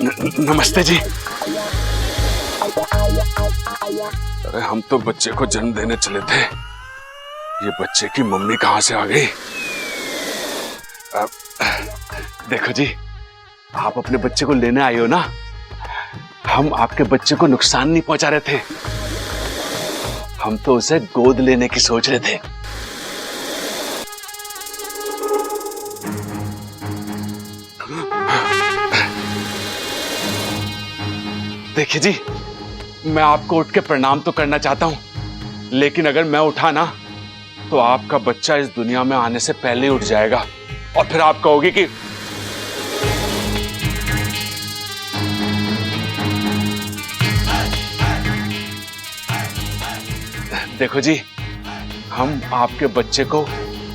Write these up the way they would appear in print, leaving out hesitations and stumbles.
नमस्ते जी। अरे हम तो बच्चे को जन्म देने चले थे, ये बच्चे की मम्मी कहां से आ गई? देखो जी, आप अपने बच्चे को लेने आए हो ना, हम आपके बच्चे को नुकसान नहीं पहुंचा रहे थे, हम तो उसे गोद लेने की सोच रहे थे। देखिए जी, मैं आपको उठ के प्रणाम तो करना चाहता हूं, लेकिन अगर मैं उठा ना तो आपका बच्चा इस दुनिया में आने से पहले ही उठ जाएगा और फिर आप कहोगे कि देखो जी, हम आपके बच्चे को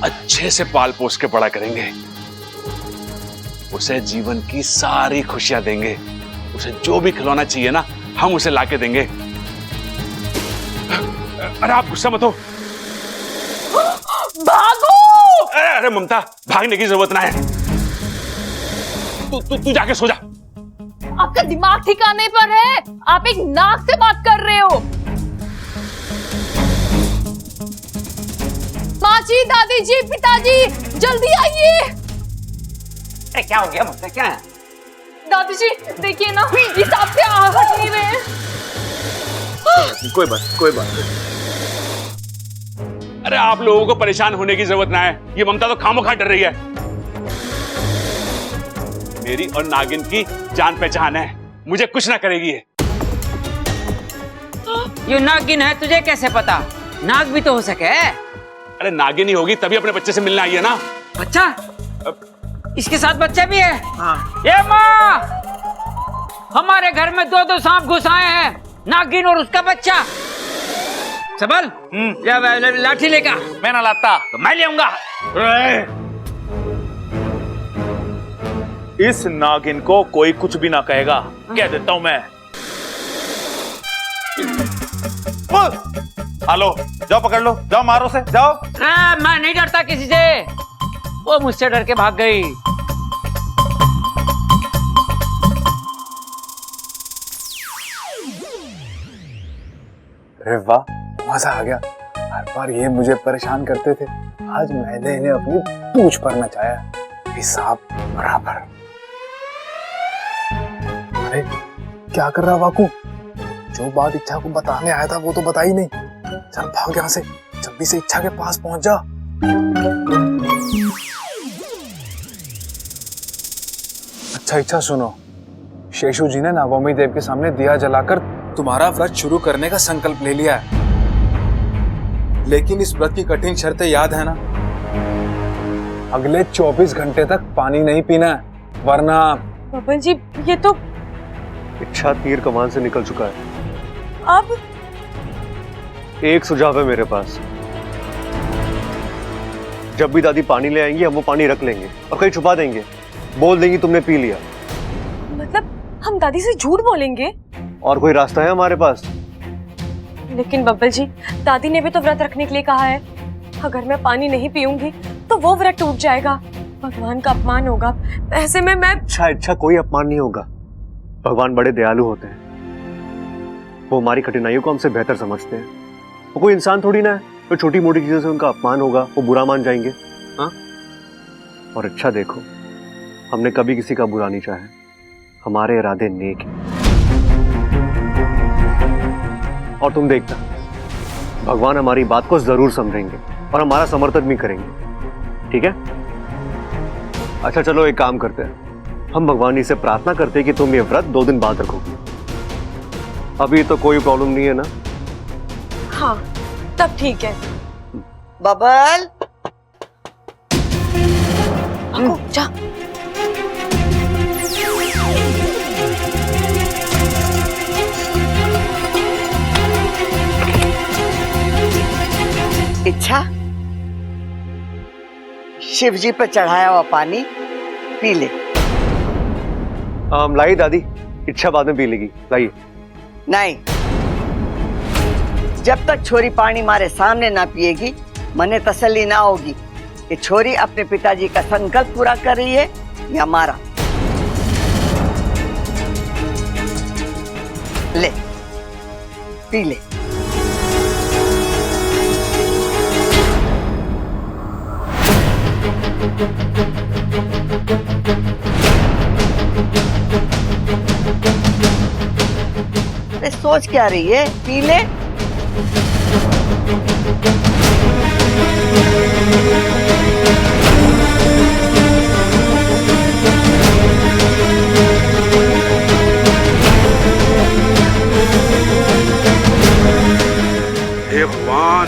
अच्छे से पाल पोस के बड़ा करेंगे, उसे जीवन की सारी खुशियां देंगे, उसे जो भी खिलौना चाहिए ना हम उसे लाके देंगे। अरे आप गुस्सा मत हो। भागो! अरे ममता, भागने की जरूरत ना है, तू जाके सो जा। आपका दिमाग ठिकाने पर है? आप एक नाक से बात कर रहे हो। माँ जी, दादी जी, पिताजी, जल्दी आइए। क्या हो गया मुझसे? क्या है? दादी जी देखिए ना, इस आपसे हट नहीं रहे। कोई बात। अरे आप लोगों को परेशान होने की जरूरत ना है, ये ममता तो खामोखा डर रही है। मेरी और नागिन की जान पहचान है, मुझे कुछ ना करेगी ये। ये नागिन है, तुझे कैसे पता? नाग भी तो हो सके। अरे नागिन ही होगी तभी अपने बच्चे से मिलने आई है ना। बच्चा? इसके साथ बच्चा भी है? हाँ। ये माँ, हमारे घर में दो सांप घुस आए हैं, नागिन और उसका बच्चा। सबल, लाठी लेगा। मैं ना लाता तो मैं ले आऊंगा। इस नागिन को कोई कुछ भी ना कहेगा, कह देता हूं मैं। हेलो, जाओ पकड़ लो, जाओ मारो से, जाओ। मैं नहीं डरता किसी से, वो मुझसे डर के भाग गई। अरे वाह, मजा आ गया। हर बार ये मुझे परेशान करते थे, आज मैंने इन्हें अपनी पूंछ पर नचाया, हिसाब बराबर। अरे क्या कर रहा वाकू? जो बात इच्छा को बताने आया था वो तो बता ही नहीं। चल भाग यहाँ से, जल्दी से इच्छा के पास पहुंच जा। अच्छा इच्छा सुनो, शेषु जी ने नागोमी देव के सामने दिया जलाकर तुम्हारा व्रत शुरू करने का संकल्प ले लिया है, लेकिन इस व्रत की कठिन शर्तें याद है ना? अगले 24 घंटे तक पानी नहीं पीना है, वरना। बबन जी ये तो इच्छा तीर कमान से निकल चुका है। अब एक सुझाव है मेरे पास, जब भी दादी पानी ले आएंगी हम वो पानी रख लेंगे और कहीं छुपा देंगे, बोल देंगी तुमने पी लिया। मतलब हम दादी से झूठ बोलेंगे? और कोई रास्ता है हमारे पास? लेकिन बब्बल जी, दादी ने भी तो व्रत रखने के लिए कहा है, अगर मैं पानी नहीं पीऊंगी तो वो व्रत टूट जाएगा, भगवान का अपमान होगा। ऐसे में मैं इच्छा कोई अपमान नहीं होगा, भगवान बड़े दयालु होते हैं, वो हमारी कठिनाइयों को हमसे बेहतर समझते हैं। वो कोई इंसान थोड़ी ना है तो छोटी मोटी चीजों से उनका अपमान होगा, वो बुरा मान जाएंगे। हाँ, और अच्छा देखो, हमने कभी किसी का बुरा नहीं चाहा, हमारे इरादे नेक हैं। और तुम देखना, भगवान हमारी बात को जरूर समझेंगे और हमारा समर्थन भी करेंगे, ठीक है? अच्छा चलो एक काम करते हैं, हम भगवान जी से प्रार्थना करते हैं कि तुम ये व्रत 2 दिन बाद रखोगे। अभी तो कोई प्रॉब्लम नहीं है ना? हाँ, तब ठीक है। बबल, जा। इच्छा, शिव जी पर चढ़ाया हुआ पानी पी ले। लाइए दादी, इच्छा बाद में पी लेगी, लाइए। नहीं, जब तक छोरी पानी मारे सामने ना पिएगी मने तसल्ली ना होगी कि छोरी अपने पिताजी का संकल्प पूरा कर रही है या मारा। ले पी ले। अरे सोच क्या रही है, पी ले। हे भगवान,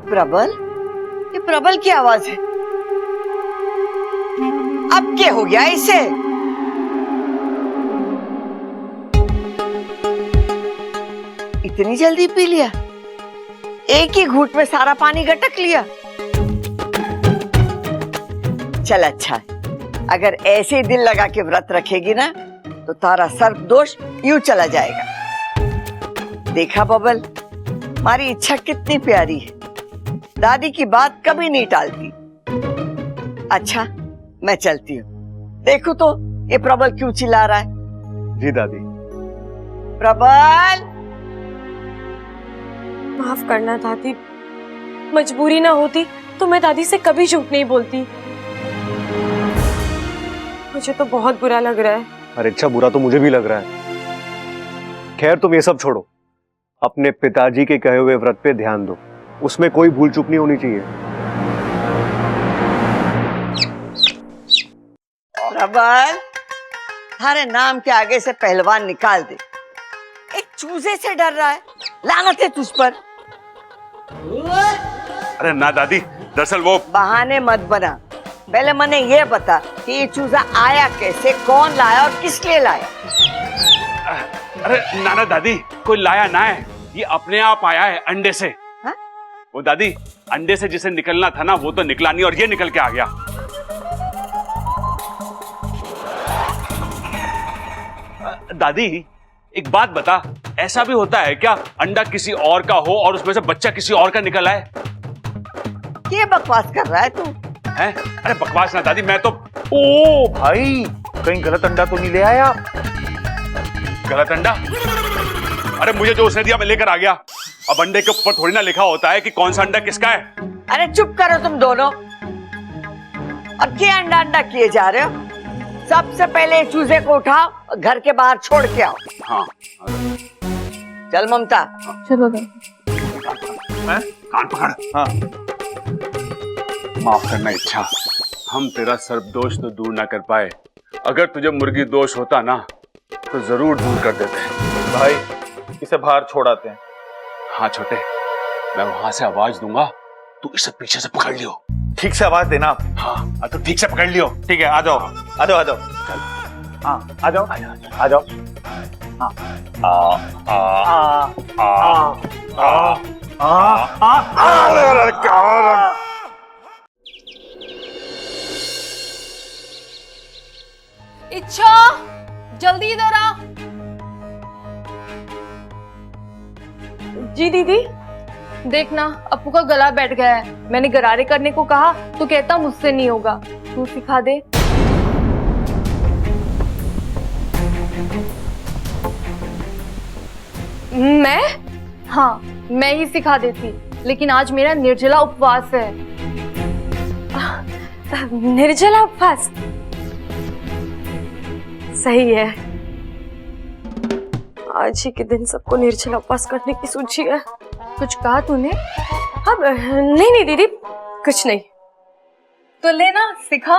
प्रबल, ये प्रबल की आवाज है। अब क्या हो गया इसे? इतनी जल्दी पी लिया? एक ही घूंट में सारा पानी गटक लिया? चल अच्छा है, अगर ऐसे ही दिल लगा के व्रत रखेगी ना तो तारा सर्प दोष यूं चला जाएगा। देखा बबल, हमारी इच्छा कितनी प्यारी है, दादी की बात कभी नहीं टालती। अच्छा मैं चलती हूँ, देखो तो ये प्रबल क्यों चिल्ला रहा है। जी दादी। प्रबल, माफ करना दादी, मजबूरी ना होती तो मैं दादी से कभी झूठ नहीं बोलती। मुझे तो बहुत बुरा लग रहा है। अरे अच्छा, बुरा तो मुझे भी लग रहा है। खैर तुम ये सब छोड़ो, अपने पिताजी के कहे हुए व्रत पे ध्यान दो, उसमें कोई भूल चूक नहीं होनी चाहिए। प्रबल, थारे नाम के आगे से पहलवान निकाल दे। एक चूजे से डर रहा है, लानत है तुझ पर। अरे ना दादी, दरअसल वो बहाने मत बना, पहले मने ये बता कि ये चूजा आया कैसे, कौन लाया और किस लिए लाया। अरे नाना दादी, कोई लाया ना है, ये अपने आप आया है अंडे से। हा? वो दादी, अंडे से जिसे निकलना था ना वो तो निकला नहीं और ये निकल के आ गया। दादी एक बात बता, ऐसा भी होता है क्या अंडा किसी और का हो और उसमें से बच्चा किसी और का निकल आए? ये बकवास कर रहा है तू? हैं? अरे बकवास ना दादी, मैं तो ओ भाई, कहीं गलत अंडा तो नहीं ले आया? गलत अंडा? अरे मुझे जो उसने दिया मैं लेकर आ गया। अब अंडे के ऊपर थोड़ी ना लिखा होता है कि कौन सा अंडा किसका है। अरे चुप करो तुम दोनों, अब क्या अंडा अंडा किए जा रहे हो? सबसे पहले चूजे को उठाओ और घर के बाहर छोड़ के आओ। हाँ चल ममता। चलो कान पकड़। हाँ। माफ करना इच्छा, हम तेरा सर्प दोष तो दूर ना कर पाए। अगर तुझे मुर्गी दोष होता ना तो जरूर दूर कर देते। भाई इसे बाहर छोड़ाते हैं। हाँ छोटे, मैं वहां से आवाज दूंगा, तू इसे पीछे से पकड़ लियो। ठीक से आवाज देना आप। हाँ तो ठीक से पकड़ लियो। ठीक है, आ जाओ आ जाओ आ जाओ। हाँ आ जाओ आ जाओ। हाँ इच्छा, जल्दी इधर आ। जी दीदी। देखना अपू का गला बैठ गया है, मैंने गरारे करने को कहा तो कहता मुझसे नहीं होगा, तू सिखा दे। मैं? हाँ मैं ही सिखा देती, लेकिन आज मेरा निर्जला उपवास है। निर्जला उपवास सही है, आज ही के दिन सबको निर्जला उपवास करने की सूझी है। कुछ कहा तूने? अब नहीं नहीं दीदी, कुछ नहीं। तो लेना सिखा।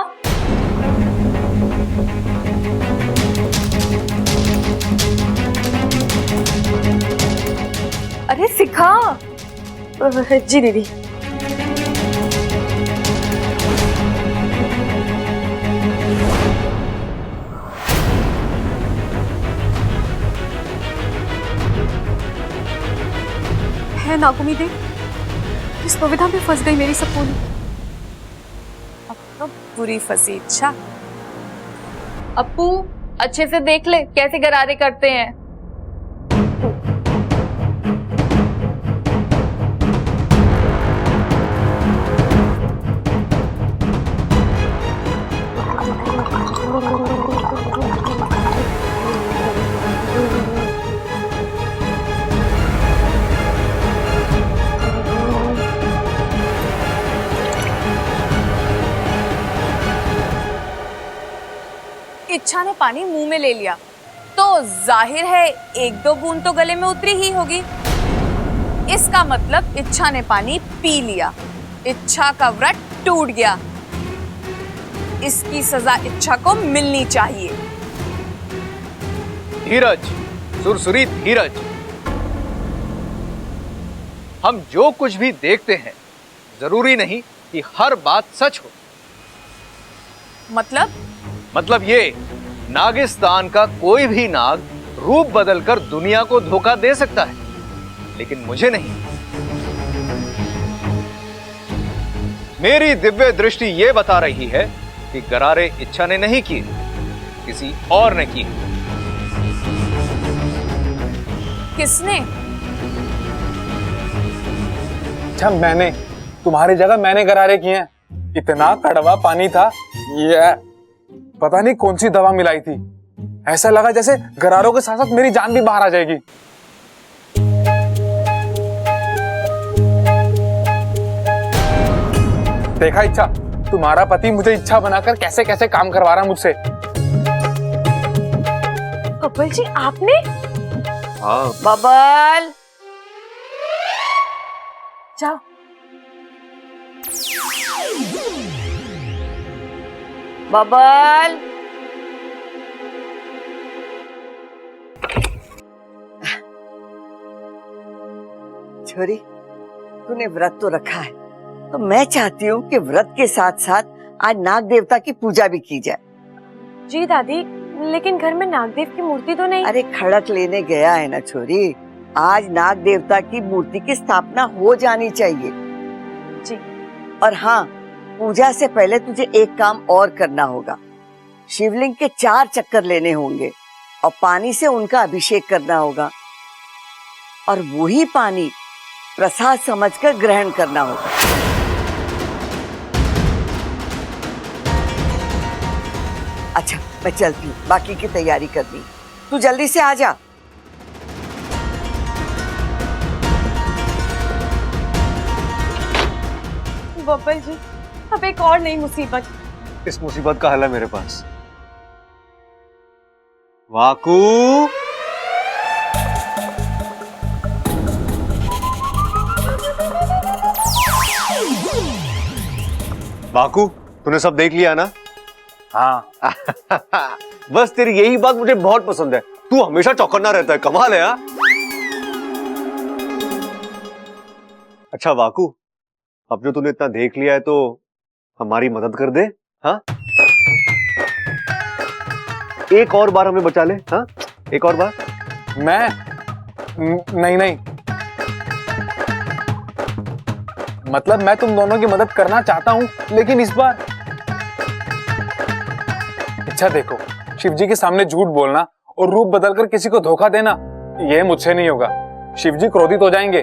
अरे सिखा। जी दीदी। है नागुमी देव, इस दुविधा में फंस गई मेरी सपोली। अब तो बुरी फंसी इच्छा। अपू अच्छे से देख ले कैसे गरारे करते हैं। इच्छा ने पानी मुंह में ले लिया तो जाहिर है एक दो बूंद तो गले में उतरी ही होगी। इसका मतलब इच्छा ने पानी पी लिया, इच्छा का व्रत टूट गया। इसकी सजा इच्छा को मिलनी चाहिए। धीरज, सुरसुरी धीरज। हम जो कुछ भी देखते हैं जरूरी नहीं कि हर बात सच हो। मतलब ये नागिस्तान का कोई भी नाग रूप बदलकर दुनिया को धोखा दे सकता है, लेकिन मुझे नहीं। मेरी दिव्य दृष्टि ये बता रही है कि गरारे इच्छा ने नहीं किए, किसी और ने किए। किसने? अच्छा, मैंने। तुम्हारी जगह मैंने गरारे किए हैं। इतना कड़वा पानी था, ये पता नहीं कौन सी दवा मिलाई थी। ऐसा लगा जैसे गरारों के साथ साथ मेरी जान भी बाहर आ जाएगी। देखा इच्छा, तुम्हारा पति मुझे इच्छा बनाकर कैसे कैसे काम करवा रहा मुझसे। बब्बल जी, आपने? हाँ। बबल, जाओ। बबल, छोरी, तूने व्रत तो रखा है, तो मैं चाहती हूँ कि व्रत के साथ साथ आज नाग देवता की पूजा भी की जाए। जी दादी, लेकिन घर में नागदेव की मूर्ति तो नहीं। अरे खड़क लेने गया है ना छोरी, आज नाग देवता की मूर्ति की स्थापना हो जानी चाहिए। जी। और हाँ, पूजा से पहले तुझे एक काम और करना होगा। शिवलिंग के 4 चक्कर लेने होंगे और पानी से उनका अभिषेक करना होगा, और वही पानी प्रसाद समझकर ग्रहण करना होगा। अच्छा, मैं चलती हूँ, बाकी की तैयारी करनी। तू जल्दी से आ जा। बब्बल जी, अब एक और नई मुसीबत। इस मुसीबत का हल है मेरे पास। वाकू, वाकू, तूने सब देख लिया ना? हाँ। बस तेरी यही बात मुझे बहुत पसंद है। तू हमेशा चौकन्ना रहता है, कमाल है। हाँ? अच्छा वाकू, अब जो तूने इतना देख लिया है तो हमारी मदद कर दे। हाँ, एक और बार हमें बचा ले। हाँ, एक और बार। मैं नहीं नहीं, मतलब मैं तुम दोनों की मदद करना चाहता हूं, लेकिन इस बार अच्छा देखो, शिवजी के सामने झूठ बोलना और रूप बदलकर किसी को धोखा देना, ये मुझसे नहीं होगा। शिवजी क्रोधित हो जाएंगे।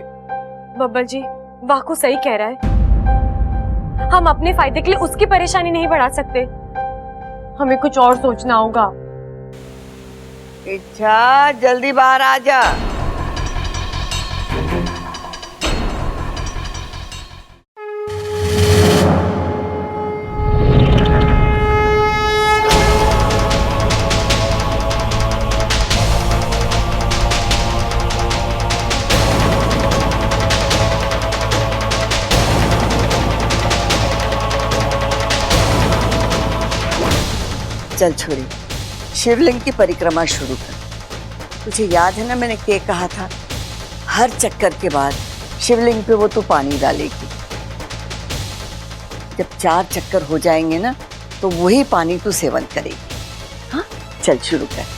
बब्बल जी, वाकू सही कह रहा है। हम अपने फायदे के लिए उसकी परेशानी नहीं बढ़ा सकते। हमें कुछ और सोचना होगा। इच्छा, जल्दी बाहर आ जा। चल छोरी, शिवलिंग की परिक्रमा शुरू कर। तुझे याद है ना मैंने क्या कहा था? हर चक्कर के बाद शिवलिंग पे वो तू पानी डालेगी। जब 4 चक्कर हो जाएंगे ना, तो वही पानी तू सेवन करेगी। हाँ, चल शुरू कर।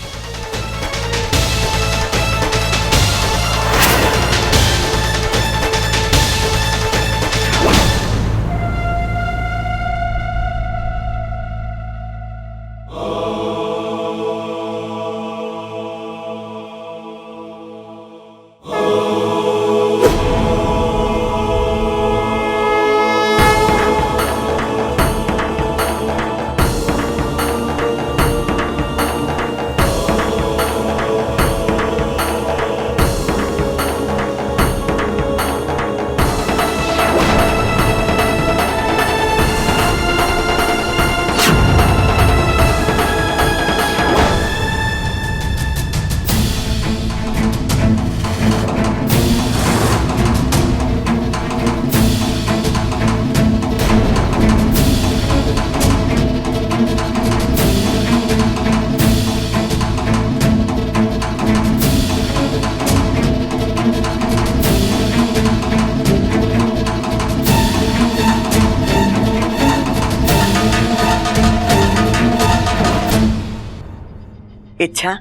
इच्छा,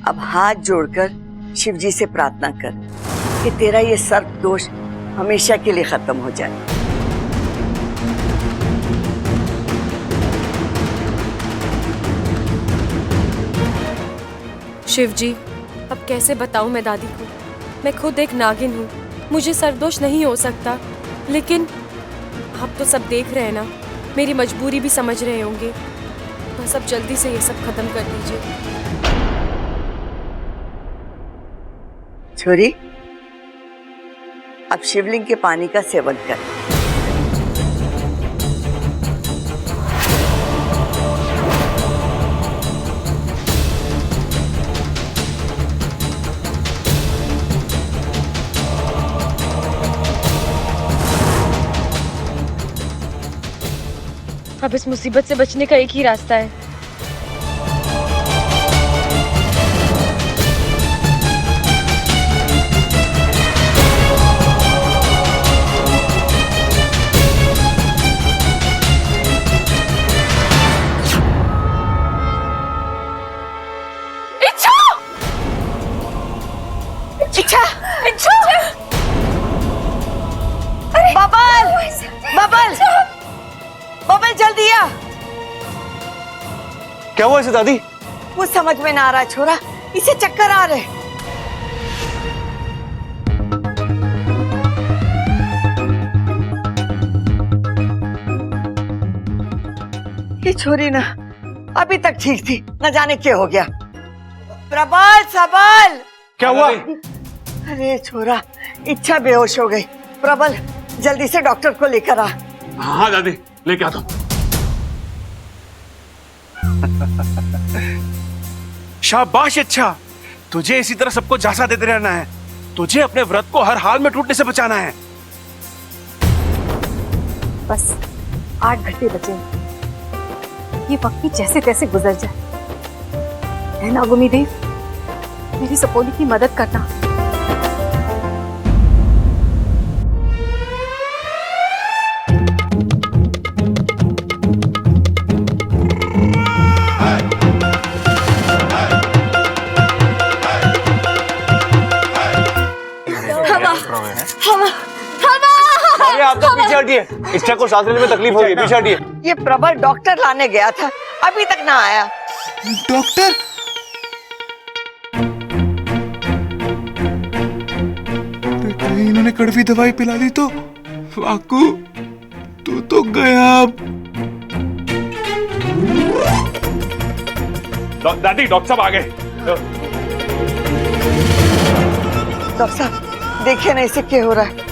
अब हाथ जोड़कर शिव जी से प्रार्थना कर कि तेरा ये सर्प दोष हमेशा के लिए खत्म हो जाए। शिव जी, अब कैसे बताऊं मैं दादी को? मैं खुद एक नागिन हूँ, मुझे सरदोष नहीं हो सकता, लेकिन आप तो सब देख रहे हैं ना, मेरी मजबूरी भी समझ रहे होंगे। बस अब जल्दी से ये सब खत्म कर दीजिए। छोरी, अब शिवलिंग के पानी का सेवन कर। अब इस मुसीबत से बचने का एक ही रास्ता है। बबल, बबल, बबल जल्दी आ। क्या हुआ इसे दादी? कुछ समझ में ना आ रहा छोरा, इसे चक्कर आ रहे। ये छोरी ना अभी तक ठीक थी, न जाने क्या हो गया। प्रबल, सबल, क्या हुआ? अरे छोरा, इच्छा बेहोश हो गई। प्रबल, जल्दी से डॉक्टर को लेकर आ। हाँ दादी, लेके आता हूँ। शाबाश इच्छा, तुझे इसी तरह सबको झांसा देते रहना है। तुझे अपने व्रत को हर हाल में टूटने से बचाना है। बस 8 घंटे बचे, ये वक्त भी जैसे तैसे गुजर जाए। है नागुमी देव, मेरी सपोली की मदद करना। अरे आप तो पीछे हटिए, इच्छा को सांस लेने में तकलीफ हो रही है, पीछे हटिए। ये प्रबल डॉक्टर लाने गया था, अभी तक ना आया। डॉक्टर? कहीं इन्होंने कड़वी दवाई पिला दी तो? वाकू, तू तो गया। दादी, डॉक्टर साहब आ गए। डॉक्टर साहब, देखिए ना इसे क्या हो रहा है।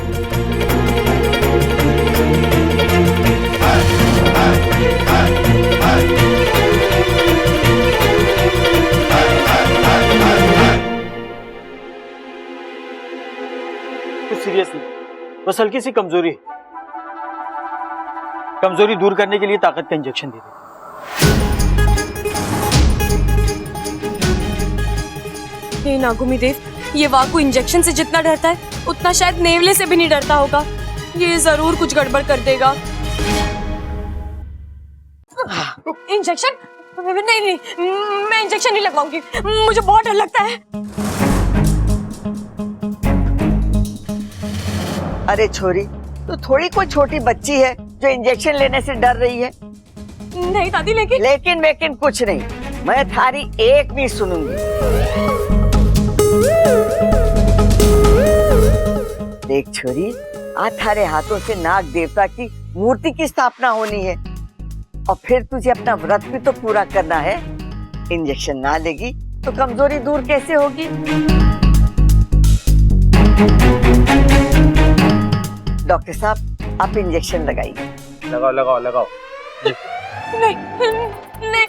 कुछ सीरियस नहीं, बस हल्की सी कमजोरी। कमजोरी दूर करने के लिए ताकत का इंजेक्शन दे दे। हे नागुमी देव, ये वाकू इंजेक्शन से जितना डरता है उतना शायद नेवले से भी नहीं डरता होगा। ये जरूर कुछ गड़बड़ कर देगा। इंजेक्शन? नहीं नहीं, मैं इंजेक्शन नहीं लगवाऊंगी, मुझे बहुत डर लगता है। अरे छोरी, तू थोड़ी कोई छोटी बच्ची है जो इंजेक्शन लेने से डर रही है। नहीं दादी, लेकिन कुछ नहीं, मैं थारी एक भी सुनूंगी। देख छोरी, आज थारे हाथों से नाग देवता की मूर्ति की स्थापना होनी है, और फिर तुझे अपना व्रत भी तो पूरा करना है। इंजेक्शन ना लेगी तो कमजोरी दूर कैसे होगी? डॉक्टर साहब, आप इंजेक्शन लगाइए। लगाओ लगाओ लगाओ। नहीं नहीं,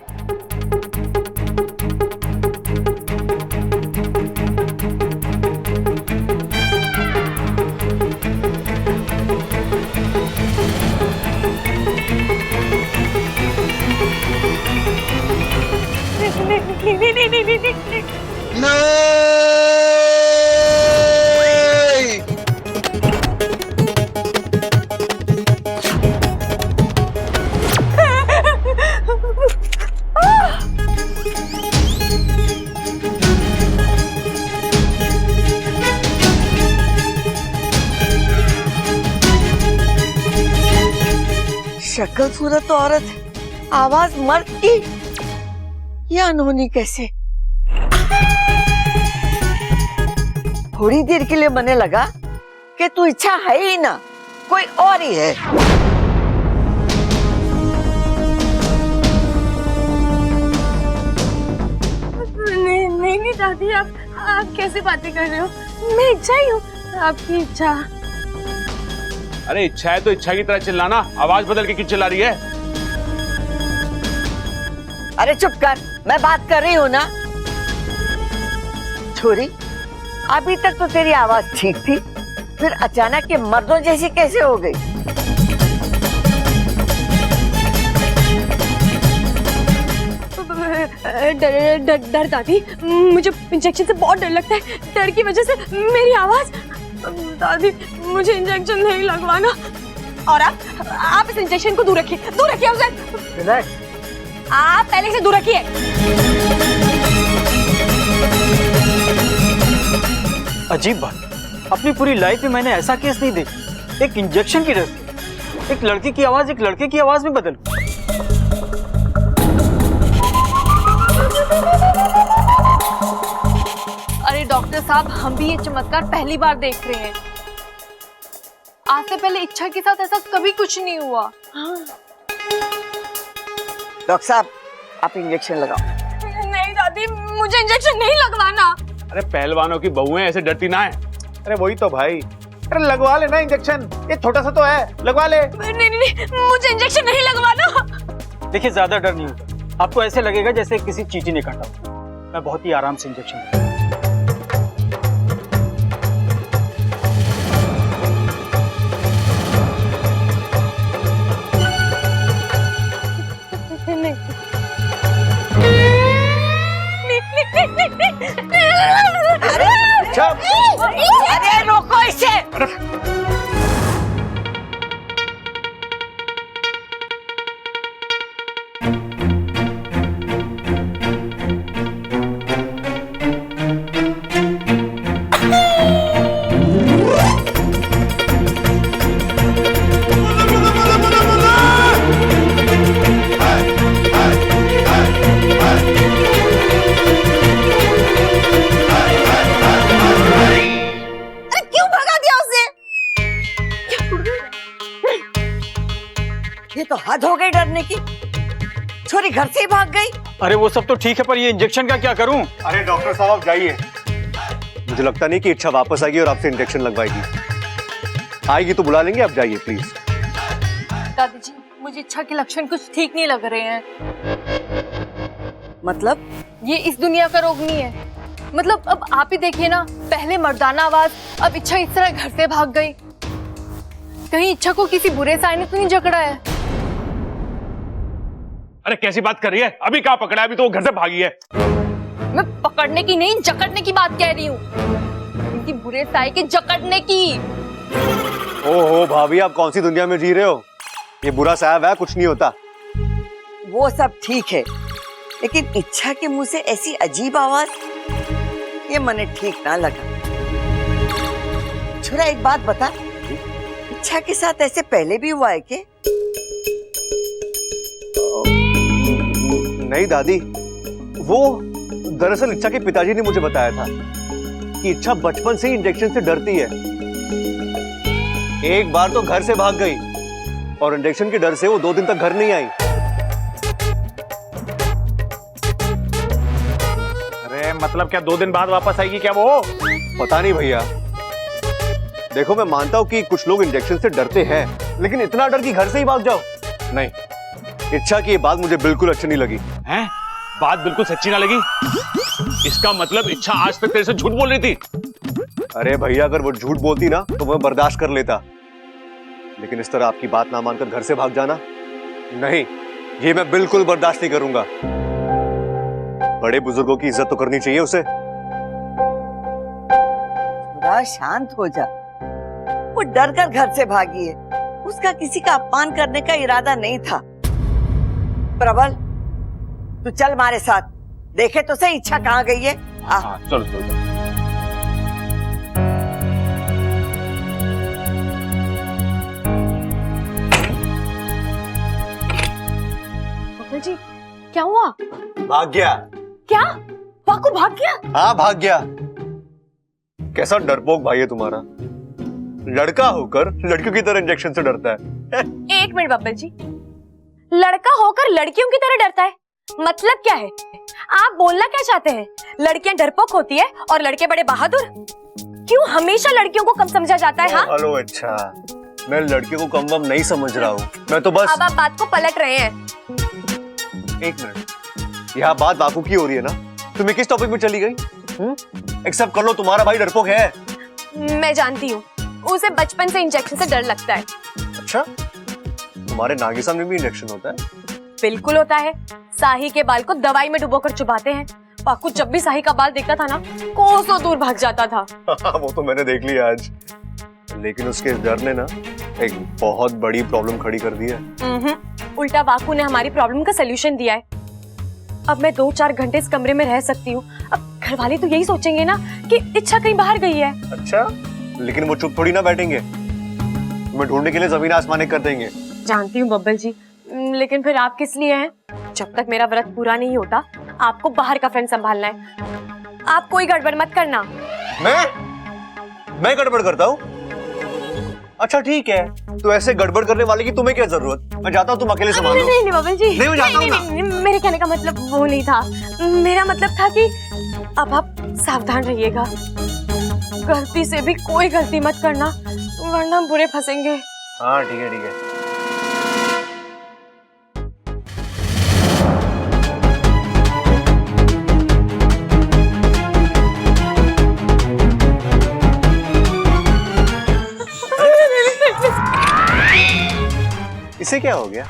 शक्ल सूरत तो औरत है, आवाज मर्द की, ये अनहोनी कैसे? थोड़ी देर के लिए मने लगा कि तू इच्छा है ही ना, कोई और ही है। नहीं दादी, आप कैसे बातें कर रहे हो? मैं इच्छा ही हूँ, आपकी इच्छा। अरे इच्छा है तो इच्छा की तरह चिल्लाना, आवाज बदल के क्यों चिल्ला रही है? अरे चुप कर, मैं बात कर रही हूँ ना। छोरी, अभी तक तो तेरी आवाज ठीक थी, फिर अचानक ये मर्दों जैसी कैसे हो गई? डर दादी, मुझे इंजेक्शन से बहुत डर लगता है। डर की वजह से मेरी आवाज। दादी, मुझे इंजेक्शन नहीं लगवाना। और आप इस इंजेक्शन को दूर रखिए, दूर रखिए उसे। रिलैक्स। आप पहले से दूर रखिए। अजीब बात, अपनी पूरी लाइफ में मैंने ऐसा केस नहीं देखा। एक इंजेक्शन की डर से एक लड़की की आवाज एक लड़के की आवाज में बदल। अरे डॉक्टर साहब, हम भी ये चमत्कार पहली बार देख रहे हैं। आज से पहले इच्छा के साथ ऐसा कभी कुछ नहीं हुआ। डॉक्टर साहब, आप इंजेक्शन लगाओ। नहीं दादी, मुझे इंजेक्शन नहीं लगवाना। अरे पहलवानों की बहुएं ऐसे डरती ना है। अरे वही तो भाई, अरे लगवा लेना इंजेक्शन, ये छोटा सा तो है, लगवा ले। नहीं, मुझे इंजेक्शन नहीं लगवाना। देखिए, ज्यादा डर नहीं होगा, आपको ऐसे लगेगा जैसे किसी चींटी ने काटा। मैं बहुत ही आराम से इंजेक्शन। अरे रोको इसे। ये तो हद हो गई डरने की, छोरी घर से ही भाग गई। अरे वो सब तो ठीक है, पर ये इंजेक्शन का क्या करूं? अरे डॉक्टर साहब आप जाइए, मुझे लगता नहीं कि इच्छा वापस आएगी और आपसे इंजेक्शन लगवाएगी। आएगी तो बुला लेंगे, आप जाइए प्लीज। दादी जी, मुझे इच्छा के लक्षण कुछ ठीक नहीं लग रहे हैं। मतलब? ये इस दुनिया का रोग नहीं है। मतलब अब आप ही देखिए ना, पहले मर्दाना आवाज, अब इच्छा इस तरह घर से भाग गई। कहीं इच्छा को किसी बुरे साय ने तो नहीं जकड़ा है? अरे कैसी बात कर रही है? अभी कहाँ पकड़ा है? अभी तो वो घर से भागी है। मैं पकड़ने की नहीं, जकड़ने की बात कह रही हूँ। इनकी बुरे साय के जकड़ने की। ओहो भाभी, आप कौन सी दुनिया में जी रहे हो? ये बुरा साहब है, कुछ नहीं होता। वो सब ठीक है, लेकिन इच्छा के मुंह से ऐसी अजीब आवाज, ये मने ठीक ना लगा। छोरा एक बात बता, इच्छा के साथ ऐसे पहले भी हुआ है क्या? नहीं दादी, वो दरअसल इच्छा के पिताजी ने मुझे बताया था कि इच्छा बचपन से ही इंजेक्शन से डरती है। एक बार तो घर से भाग गई और इंजेक्शन के डर से वो 2 दिन तक घर नहीं आई। अरे मतलब क्या 2 दिन बाद वापस आएगी क्या वो? पता नहीं भैया। देखो मैं मानता हूँ कि कुछ लोग इंजेक्शन से डरते हैं, लेकिन इतना डर कि घर से ही भाग जाओ, नहीं। इच्छा की ये बात मुझे बिल्कुल अच्छी नहीं लगी। हैं? बात बिल्कुल सच्ची ना लगी? इसका मतलब इच्छा आज तक तेरे से झूठ बोल रही थी? अरे भैया, अगर वो झूठ बोलती ना तो मैं बर्दाश्त कर लेता, लेकिन इस तरह आपकी बात ना मानकर घर से भाग जाना, नहीं, ये मैं बिल्कुल बर्दाश्त नहीं करूंगा। बड़े बुजुर्गों की इज्जत तो करनी चाहिए उसे। थोड़ा शांत हो जा, वो डर कर घर से भागी है, उसका किसी का अपमान करने का इरादा नहीं था। प्रबल, तू चल हमारे साथ, देखे तो सही इच्छा कहाँ गई है। चलो चलो। बब्बल जी क्या हुआ? भाग गया। क्या? वाकू भाग गया? हाँ भाग गया। कैसा डरपोक भाई है तुम्हारा, लड़का होकर लड़कियों की तरह इंजेक्शन से डरता है। एक मिनट बब्बल जी, लड़का होकर लड़कियों की तरह डरता है मतलब क्या है? आप बोलना क्या चाहते हैं? लड़कियां डरपोक होती है और लड़के बड़े बहादुर? क्यों हमेशा लड़कियों को कम समझा जाता है? हाँ हेलो, अच्छा मैं लड़के को कम वम नहीं समझ रहा हूँ, मैं तो बस। अब आप बात को पलट रहे हैं। एक मिनट, यहाँ बात बापू की हो रही है ना, तुम्हें किस टॉपिक में चली गई? एक्सेप्ट कर लो, तुम्हारा भाई डरपोक है। मैं जानती हूँ, उसे बचपन से इंजेक्शन से डर लगता है। अच्छा, तुम्हारे नागिसा में भी इंजेक्शन होता है? बिल्कुल होता है। साही के बाल को दवाई में डुबोकर चुबाते हैं। पाकू जब भी साही का बाल देखता था ना, कोसों दूर भाग जाता था। वो तो मैंने देख लिया आज, लेकिन उसके डर ने ना एक बहुत बड़ी प्रॉब्लम खड़ी कर दी है। उल्टा वाकू ने हमारी प्रॉब्लम का सलूशन दिया है। अब मैं 2-4 घंटे इस कमरे में रह सकती हूँ। अब घर वाले तो यही सोचेंगे ना कि इच्छा कहीं बाहर गई है। अच्छा, लेकिन वो चुप थोड़ी ना बैठेंगे, तुम्हें ढूंढने के लिए जमीन आसमान एक कर देंगे। जानती हूँ बब्बल जी, लेकिन फिर आप किस लिए हैं? जब तक मेरा व्रत पूरा नहीं होता, आपको बाहर का फ्रेंड संभालना है। आप कोई गड़बड़ मत करना। मैं गड़बड़ करता हूँ? अच्छा ठीक है, तो ऐसे गड़बड़ करने वाले की तुम्हें क्या जरूरत? मैं जाता हूँ, तुम अकेले संभालो। नहीं बब्बल जी, नहीं, मैं जाता हूँ ना। मेरे कहने का मतलब वो नहीं था। मेरा मतलब था कि अब आप सावधान रहिएगा, गलती से भी कोई गलती मत करना, वरना हम बुरे फंसेंगे। हाँ ठीक है, ठीक है। इसे क्या हो गया?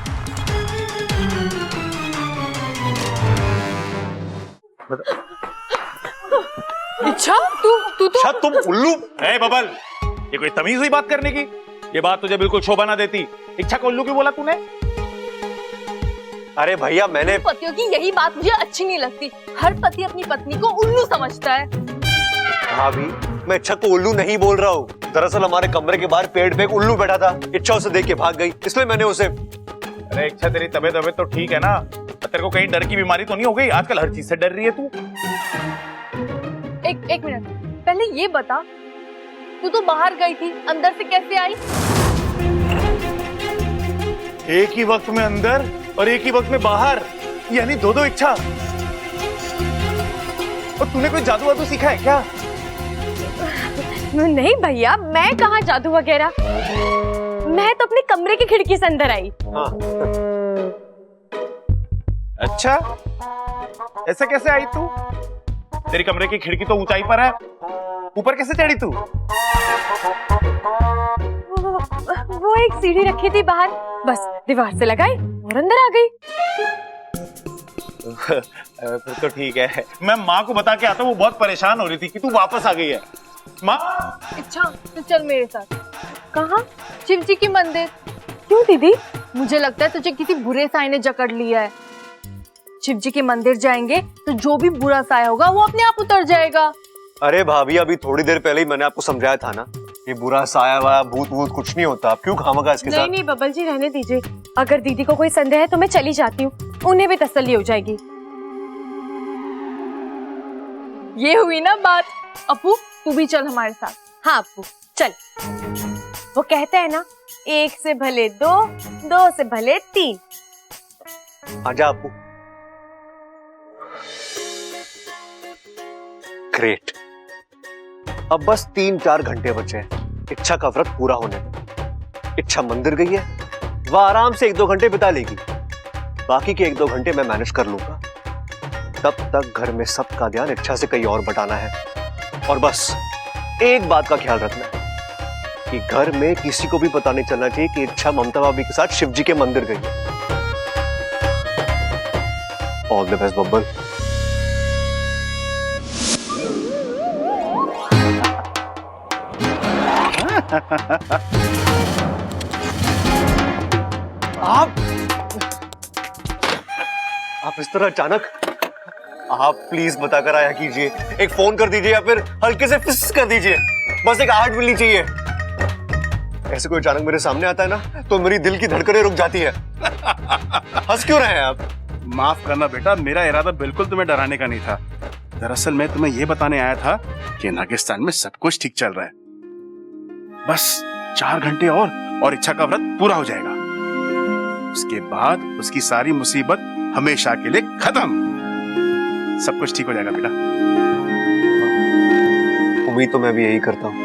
अच्छा तू अच्छा तुम उल्लू है बबल, ये कोई तमीज हुई बात करने की? ये बात तुझे बिल्कुल शोभा ना देती। इच्छा को उल्लू क्यों बोला तूने? अरे भैया, मैंने पतियों की यही बात मुझे अच्छी नहीं लगती। हर पति अपनी पत्नी को उल्लू समझता है। भाभी, मैं इच्छा को उल्लू नहीं बोल रहा हूँ। दरअसल हमारे कमरे के बाहर पेड़ पे एक उल्लू बैठा था, इच्छा उसे देख के भाग गई, इसलिए मैंने उसे। अरे इच्छा, तेरी तबीयत तो ठीक है ना? तेरे को कहीं डर की बीमारी तो नहीं हो गई? आजकल हर चीज से डर रही है तू। एक मिनट, पहले ये बता, तू तो बाहर गई थी, अंदर से कैसे आई? एक ही वक्त में अंदर और एक ही वक्त में बाहर, यानी दो इच्छा। और तूने कोई जादू वादू सीखा है क्या? नहीं भैया, मैं कहाँ जादू वगैरह, मैं तो अपने कमरे की खिड़की से अंदर आई। हाँ। अच्छा, ऐसे कैसे आई तू? तेरी कमरे की खिड़की तो ऊंचाई पर है, ऊपर कैसे चढ़ी तू? वो एक सीढ़ी रखी थी बाहर, बस दीवार से लगाई और अंदर आ गई। फिर तो ठीक है, मैं माँ को बता के आता हूँ, वो बहुत परेशान हो रही थी कि तू वापस आ गई है। माँ, अच्छा तो चल मेरे साथ। कहाँ? शिव जी के मंदिर। क्यों दीदी? मुझे लगता है तुझे किसी बुरे साए ने जकड़ लिया है। शिव जी के मंदिर जाएंगे तो जो भी बुरा साया होगा वो अपने आप उतर जाएगा। अरे भाभी, अभी थोड़ी देर पहले ही मैंने आपको समझाया था ना, ये बुरा साया वाया भूत वूत कुछ नहीं होता। आप क्यों खामगा इसके साथ? नहीं बब्बल जी, रहने दीजिए। अगर दीदी को कोई संदेह है तो मैं चली जाती हूँ, उन्हें भी तसल्ली हो जाएगी। ये हुई ना बात। अपू तू भी चल हमारे साथ। हाँ अपू चल। वो कहते हैं ना, एक से भले दो, दो से भले तीन। आजा अपू। ग्रेट, अब बस 3-4 घंटे बचे हैं इच्छा का व्रत पूरा होने में। इच्छा मंदिर गई है, वह आराम से 1-2 घंटे बिता लेगी, बाकी के 1-2 घंटे मैं मैनेज कर लूंगा। तब तक घर में सबका ध्यान इच्छा से कहीं और बटाना है। और बस एक बात का ख्याल रखना कि घर में किसी को भी पता नहीं चलना चाहिए कि इच्छा ममता भाभी के साथ शिव जी के मंदिर गई है। All the best Babbal. आप इस तरह अचानक, आप प्लीज बताकर आया कीजिए, एक फोन कर दीजिए या फिर हल्के से फिस कर दीजिए, बस एक आहट मिलनी चाहिए। ऐसे कोई अचानक मेरे सामने आता है ना तो मेरी दिल की धड़कनें रुक जाती है। हंस क्यों रहे हैं आप? माफ करना बेटा, मेरा इरादा बिल्कुल तुम्हें डराने का नहीं था। दरअसल मैं तुम्हें यह बताने आया था कि नागिस्तान में सब कुछ ठीक चल रहा है। बस 4 घंटे और इच्छा का व्रत पूरा हो जाएगा। उसके बाद उसकी सारी मुसीबत हमेशा के लिए खत्म। सब कुछ ठीक हो जाएगा बेटा। उम्मीद तो मैं भी यही करता हूँ।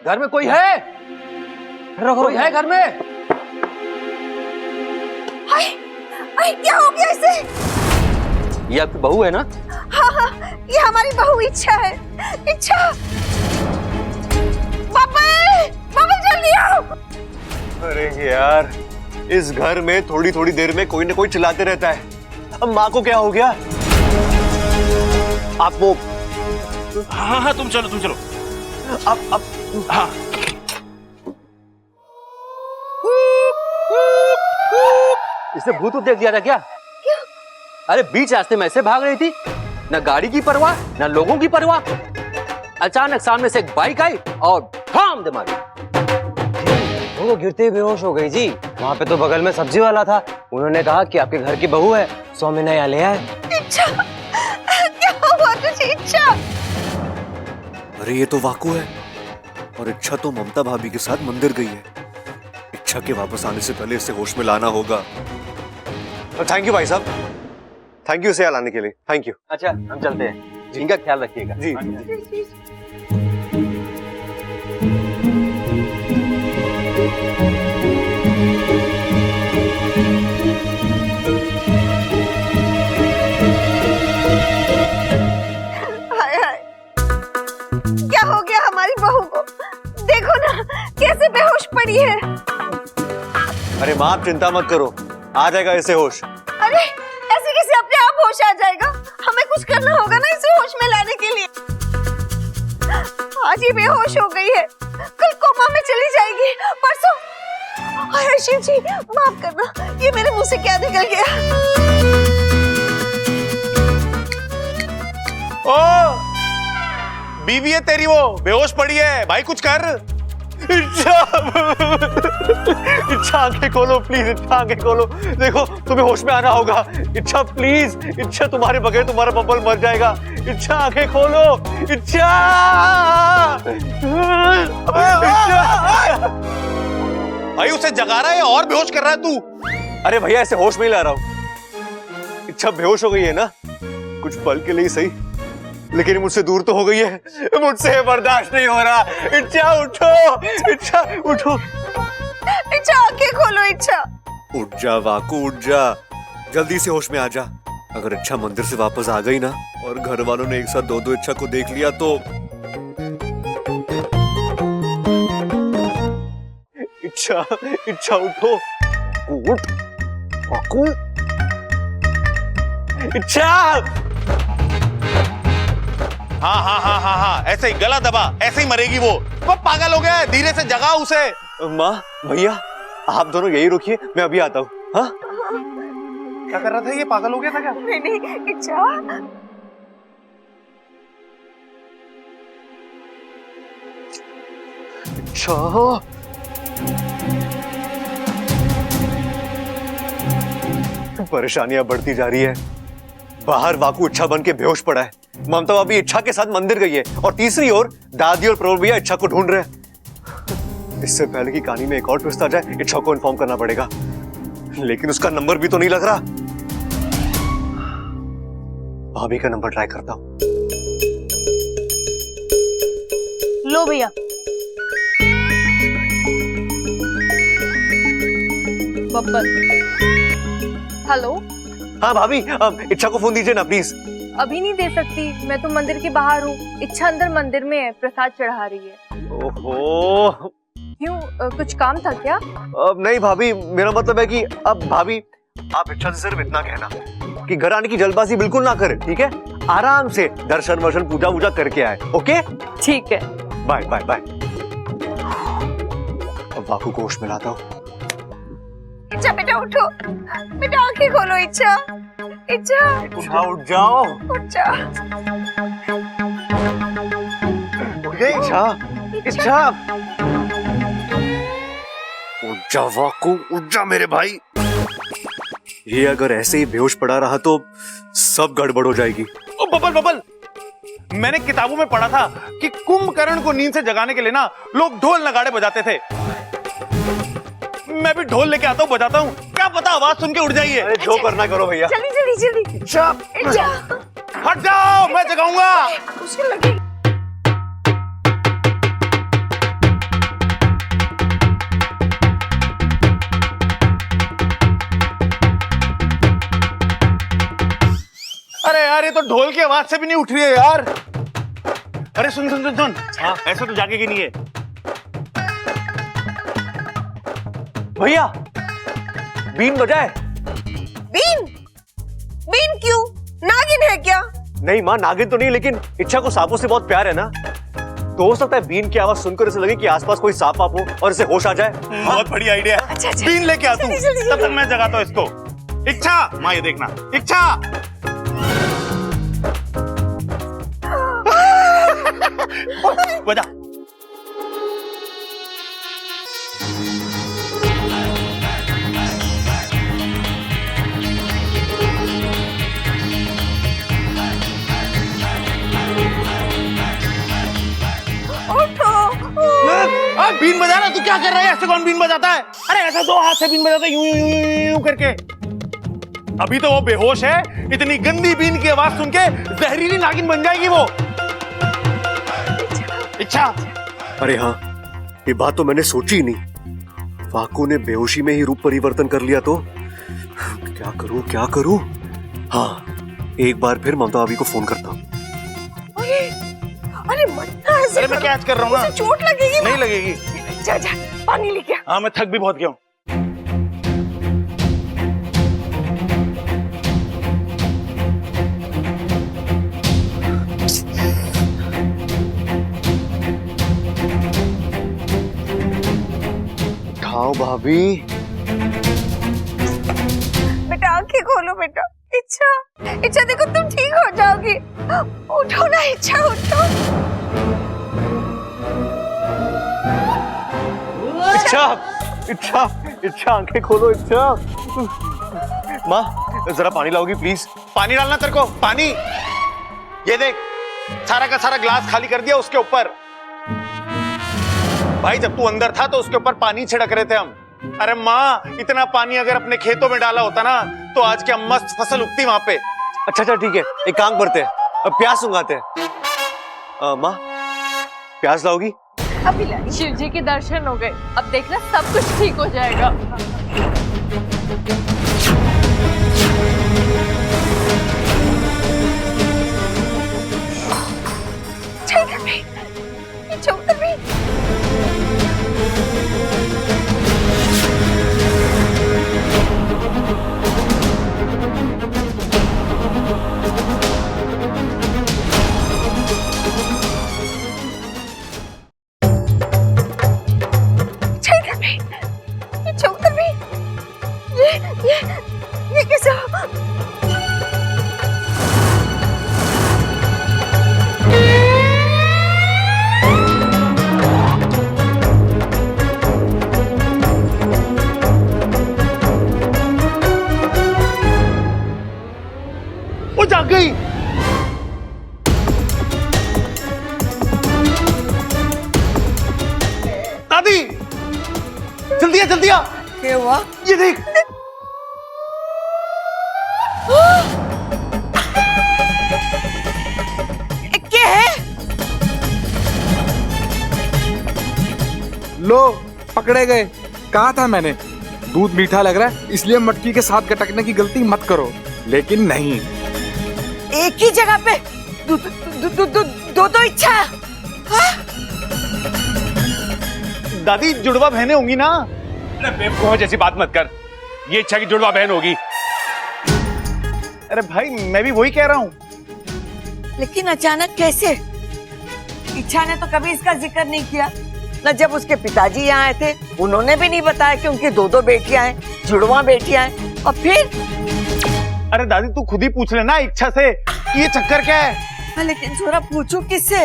घर में कोई है? कोई है घर में? हाय, क्या हो गया इसे? ये आपकी बहू है ना? हाँ, ये हमारी बहू इच्छा है। इच्छा, पापा जल्दी आओ। अरे यार, इस घर में थोड़ी थोड़ी देर में कोई ना कोई चिल्लाते रहता है। अब माँ को क्या हो गया? आप वो हाँ तुम चलो। अब हाँ इसने भूत देख दिया था क्या? अरे बीच रास्ते में ऐसे भाग रही थी, ना गाड़ी की परवाह ना लोगों की परवाह। अचानक सामने से एक बाइक आई और थाम दे मारी। वो गिरते ही बेहोश हो गई जी। वहाँ पे तो बगल में सब्जी वाला था, उन्होंने कहा कि आपके घर की बहू है, 100 महीने यहाँ ले आए। इच्छा, क्या हुआ तुझे इच्छा? अरे ये तो वाकू है, और इच्छा तो ममता भाभी के साथ मंदिर गई है। इच्छा के वापस आने से पहले इसे होश में लाना होगा। थैंक यू भाई साहब, थैंक यू इसे यहाँ लाने के लिए। Thank you. अच्छा हम चलते हैं, इनका ख्याल रखिएगा। जी। क्या हो गया हमारी बहू को? देखो ना कैसे बेहोश पड़ी है। अरे माँ आप चिंता मत करो, आ जाएगा इसे होश। अरे ऐसे कैसे अपने आप होश आ जाएगा? हमें कुछ करना होगा ना इसे होश में लाने के लिए। आज ये बेहोश हो गई है, कल कोमा में चली जाएगी, परसों। अरे शिव जी माफ करना, ये मेरे मुंह से क्या निकल गया? ओ बीवी है तेरी, वो बेहोश पड़ी है, भाई कुछ कर। इच्छा आंखें खोलो प्लीज, इच्छा आंखें खोलो। देखो तुम्हें होश में आना होगा। इच्छा प्लीज, इच्छा तुम्हारे बगैर तुम्हारा बबल मर जाएगा। इच्छा आंखें खोलो, इच्छा। भाई उसे जगा रहा है और बेहोश कर रहा है तू। अरे भैया ऐसे होश में ही ला रहा हूँ। इच्छा बेहोश हो गई है ना, कुछ पल के लिए सही, लेकिन मुझसे दूर तो हो गई है। मुझसे बर्दाश्त नहीं हो रहा। इच्छा उठो, इच्छा उठो। इच्छा आंखें खोलो। इच्छा उठ जा वाकू, उठ जा, जल्दी से होश में आ जा। अगर इच्छा मंदिर से वापस आ गई ना और घर वालों ने एक साथ 2-2 इच्छा को देख लिया तो इच्छा उठो, उठ वाकू। इच्छा हाँ ऐसे ही गला दबा, ऐसे ही मरेगी वो पागल हो गया है। धीरे से जगा उसे। माँ भैया आप दोनों यही रुकिए, मैं अभी आता हूँ। हाँ क्या कर रहा था ये? पागल हो गया था क्या? नहीं इच्छा। अच्छा परेशानियां बढ़ती जा रही है। बाहर वाकू इच्छा बन के बेहोश पड़ा है, ममता भाभी इच्छा के साथ मंदिर गई है, और तीसरी ओर दादी और प्रभु भैया इच्छा को ढूंढ रहे हैं। इससे पहले की कहानी में एक और ट्विस्ट आ जाए, इच्छा को इन्फॉर्म करना पड़ेगा, लेकिन उसका नंबर भी तो नहीं लग रहा। भाभी का नंबर ट्राई करता हूं। लो भैया। बब्बर। हेलो। हाँ भाभी, इच्छा को फोन दीजिए ना प्लीज। अभी नहीं दे सकती, मैं तो मंदिर के बाहर हूँ। इच्छा अंदर मंदिर में है, प्रसाद चढ़ा रही है। ओहो, क्यों, कुछ काम था क्या? अब नहीं भाभी, मेरा मतलब है कि अब भाभी आप इच्छा से सिर्फ इतना कहना कि घर आने की जल्दबाजी बिल्कुल ना करें, ठीक है? आराम से दर्शन वर्शन पूजा वूजा करके आए। ओके ठीक है, बाय बाय बाय। अब वाकू को होश में लाता हूँ। इच्छा बेटा उठो, बेटा आंखें खोलो। इच्छा इच्छा उठ जाओ, उठ जा। उठ गई इच्छा। इच्छा जा वाकू, उठ जा मेरे भाई। ये अगर ऐसे ही बेहोश पड़ा रहा तो सब गड़बड़ हो जाएगी। ओ बबल बबल, मैंने किताबों में पढ़ा था कि कुंभकर्ण को नींद से जगाने के लिए ना लोग ढोल नगाड़े बजाते थे। मैं भी ढोल लेके आता हूँ, बजाता हूँ, क्या पता आवाज सुन के उड़ जाइए। अरे जो करना करो भैया। जल्दी जल्दी जल्दी। हट जाओ, मैं जगाऊंगा। मुश्किल लगी। अरे यार, ये तो ढोल की आवाज से भी नहीं उठ रही है यार। अरे सुन सुन सुन सुन, हाँ ऐसा तो जागेगी नहीं है। भैया बीन बजाए। बीन? बीन क्यों? नागिन है क्या? नहीं माँ, नागिन तो नहीं, लेकिन इच्छा को सांपों से बहुत प्यार है ना, तो हो सकता है बीन की आवाज सुनकर इसे लगे कि आसपास कोई सांप वाप हो और इसे होश आ जाए। बहुत बढ़िया आइडिया। अच्छा, अच्छा। बीन लेके आ तू, जल्दी, जल्दी, तब तक मैं जगाता हूँ इसको। इच्छा, माँ ये देखना, इच्छा। बजा। बीन बजा रहा, तू क्या कर रहा है? ऐसे कौन बीन बजाता है? अरे ऐसा दो हाथ से बीन बजाता है, यूं यूं यूं यूं करके। अभी तो वो बेहोश है, इतनी गंदी बीन की आवाज सुन के जहरीली नागिन बन जाएगी वो। इच्छा। अरे हाँ, ये बात तो मैंने सोची ही नहीं। वाकू ने बेहोशी में ही रूप परिवर्तन कर लिया तो क्या करूं क्या करूं? हाँ, एक बार फिर ममता भाभी को फोन करता हूँ। अरे मत ना ऐसे। अरे मैं कैच कर रहा हूँ ना। उसे चोट लगेगी। नहीं लगेगी। जा जा, पानी लेके आ। हाँ मैं थक भी बहुत गया हूँ। उठाओ भाभी। बेटा आंखें खोलो बेटा। इच्छा, इच्छा देखो तुम ठीक हो जाओगी। उठो ना इच्छा, उठो। इच्छा इच्छा इच्छा, आंखें खोलो इच्छा। माँ जरा पानी लाओगी प्लीज? पानी डालना तेरे को? पानी ये देख, सारा का सारा ग्लास खाली कर दिया उसके ऊपर। भाई जब तू अंदर था तो उसके ऊपर पानी छिड़क रहे थे हम। अरे माँ, इतना पानी अगर अपने खेतों में डाला होता ना तो आज क्या मस्त फसल उगती वहां पे। अच्छा अच्छा ठीक है, एक काम करते हैं, अब प्यास उगाते हैं। माँ प्यास लाओगी? अभी लाई। शिव जी के दर्शन हो गए, अब देखना सब कुछ ठीक हो जाएगा। ये कैसा? वो जाग गई। दादी जल्दी आ, जल्दी आ। क्या हुआ? ये देख। क्या है? लो पकड़े गए। कहा था मैंने, दूध मीठा लग रहा है इसलिए मटकी के साथ गटकने की गलती मत करो, लेकिन नहीं। एक ही जगह पे दो इच्छा। दादी जुड़वा बहनें होंगी ना? अरे बेवकूफ जैसी बात मत कर, ये इच्छा की जुड़वा बहन होगी। अरे भाई मैं भी वही कह रहा हूँ। लेकिन अचानक कैसे? इच्छा ने तो कभी इसका जिक्र नहीं किया न। जब उसके पिताजी यहाँ आए थे उन्होंने भी नहीं बताया कि उनकी दो बेटियां हैं, जुड़वा बेटियां हैं। और फिर अरे दादी तू खुद ही पूछ लेना इच्छा से कि ये चक्कर क्या है। हाँ, लेकिन जरा पूछो किससे?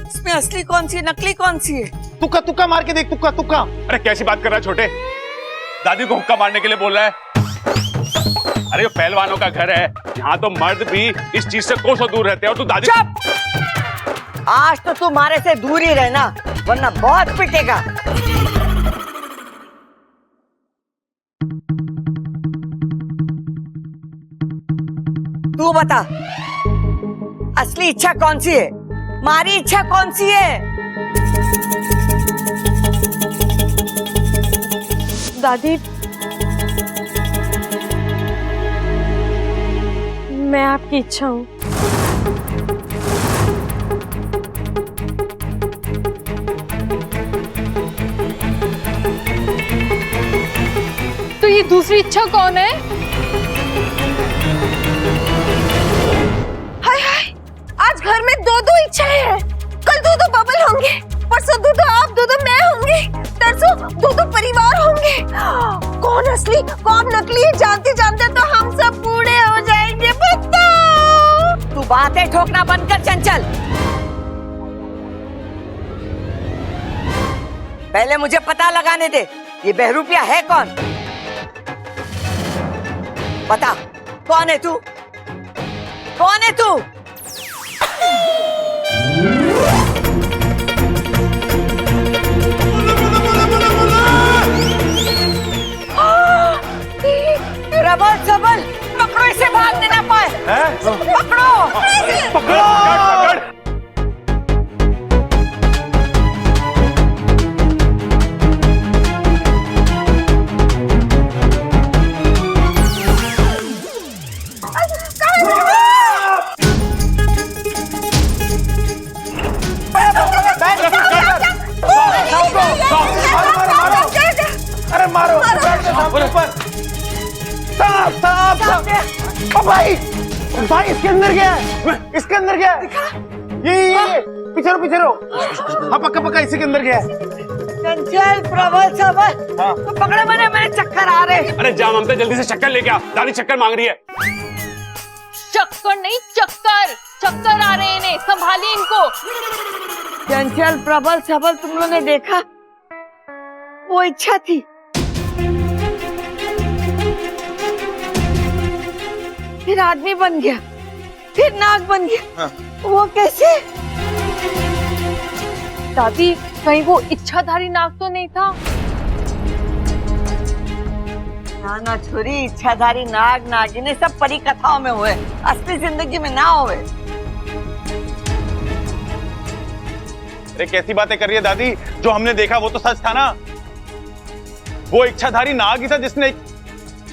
इसमें असली कौन सी है, नकली कौन सी है? तुक्का तुक्का मार के देख, तुक्का तुक्का। अरे कैसी बात कर रहा है छोटे? दादी को हुक्का मारने के लिए बोल रहा है? अरे ये पहलवानों का घर है, यहाँ तो मर्द भी इस चीज से कोसों दूर रहते हैं और तू दादी। चुप! आज तो तू मारे से दूर ही रहना, वरना बहुत पिटेगा। तू बता, असली इच्छा कौन सी है? मारी इच्छा कौन सी है? दादी, मैं आपकी इच्छा हूँ। तो ये दूसरी इच्छा कौन है? हाय हाय, आज घर में दो दो इच्छाएं हैं। कल दो दो बबल होंगे, परसों दो दो आप, दो दो मैं होंगे, तरसों दो दो परिवार होंगे। कौन असली कौन नकली है जानते जानते तो हम सब बूढ़े हो जाएंगे। बताओ। तू बातें ठोकना बंद कर चंचल। पहले मुझे पता लगाने दे, ये बहरूपिया है कौन? बता, कौन है तू? कौन है तू? प्रबल सबल, पकड़ो इसे, भागने ना पाए। पकड़ो, पकड़। अरे मारो, भाई भाई इसके अंदर क्या है? इसके अंदर क्या है? ये पीछे रहो। हाँ पक्का पक्का इसी के अंदर क्या है? चंचल, प्रबल सबल, तो पकड़े मैंने चक्कर आ रहे। अरे जा ममता, जल्दी से चक्कर लेके आ, दादी चक्कर मांग रही है। चक्कर नहीं, चक्कर आ रहे हैं इन्हें, संभालिए इनको। चंचल, प्रबल सबल, तुम लोगों ने देखा? वो इच्छा थी, फिर आदमी बन गया, फिर नाग बन गया। वो कैसे? दादी, कहीं वो इच्छाधारी नाग तो नहीं था? ना छोरी, इच्छाधारी नाग नागिने सब परी कथाओं में हुए, असली जिंदगी में ना हुए। अरे कैसी बातें कर रही है दादी? जो हमने देखा वो तो सच था ना। वो इच्छाधारी नाग ही था जिसने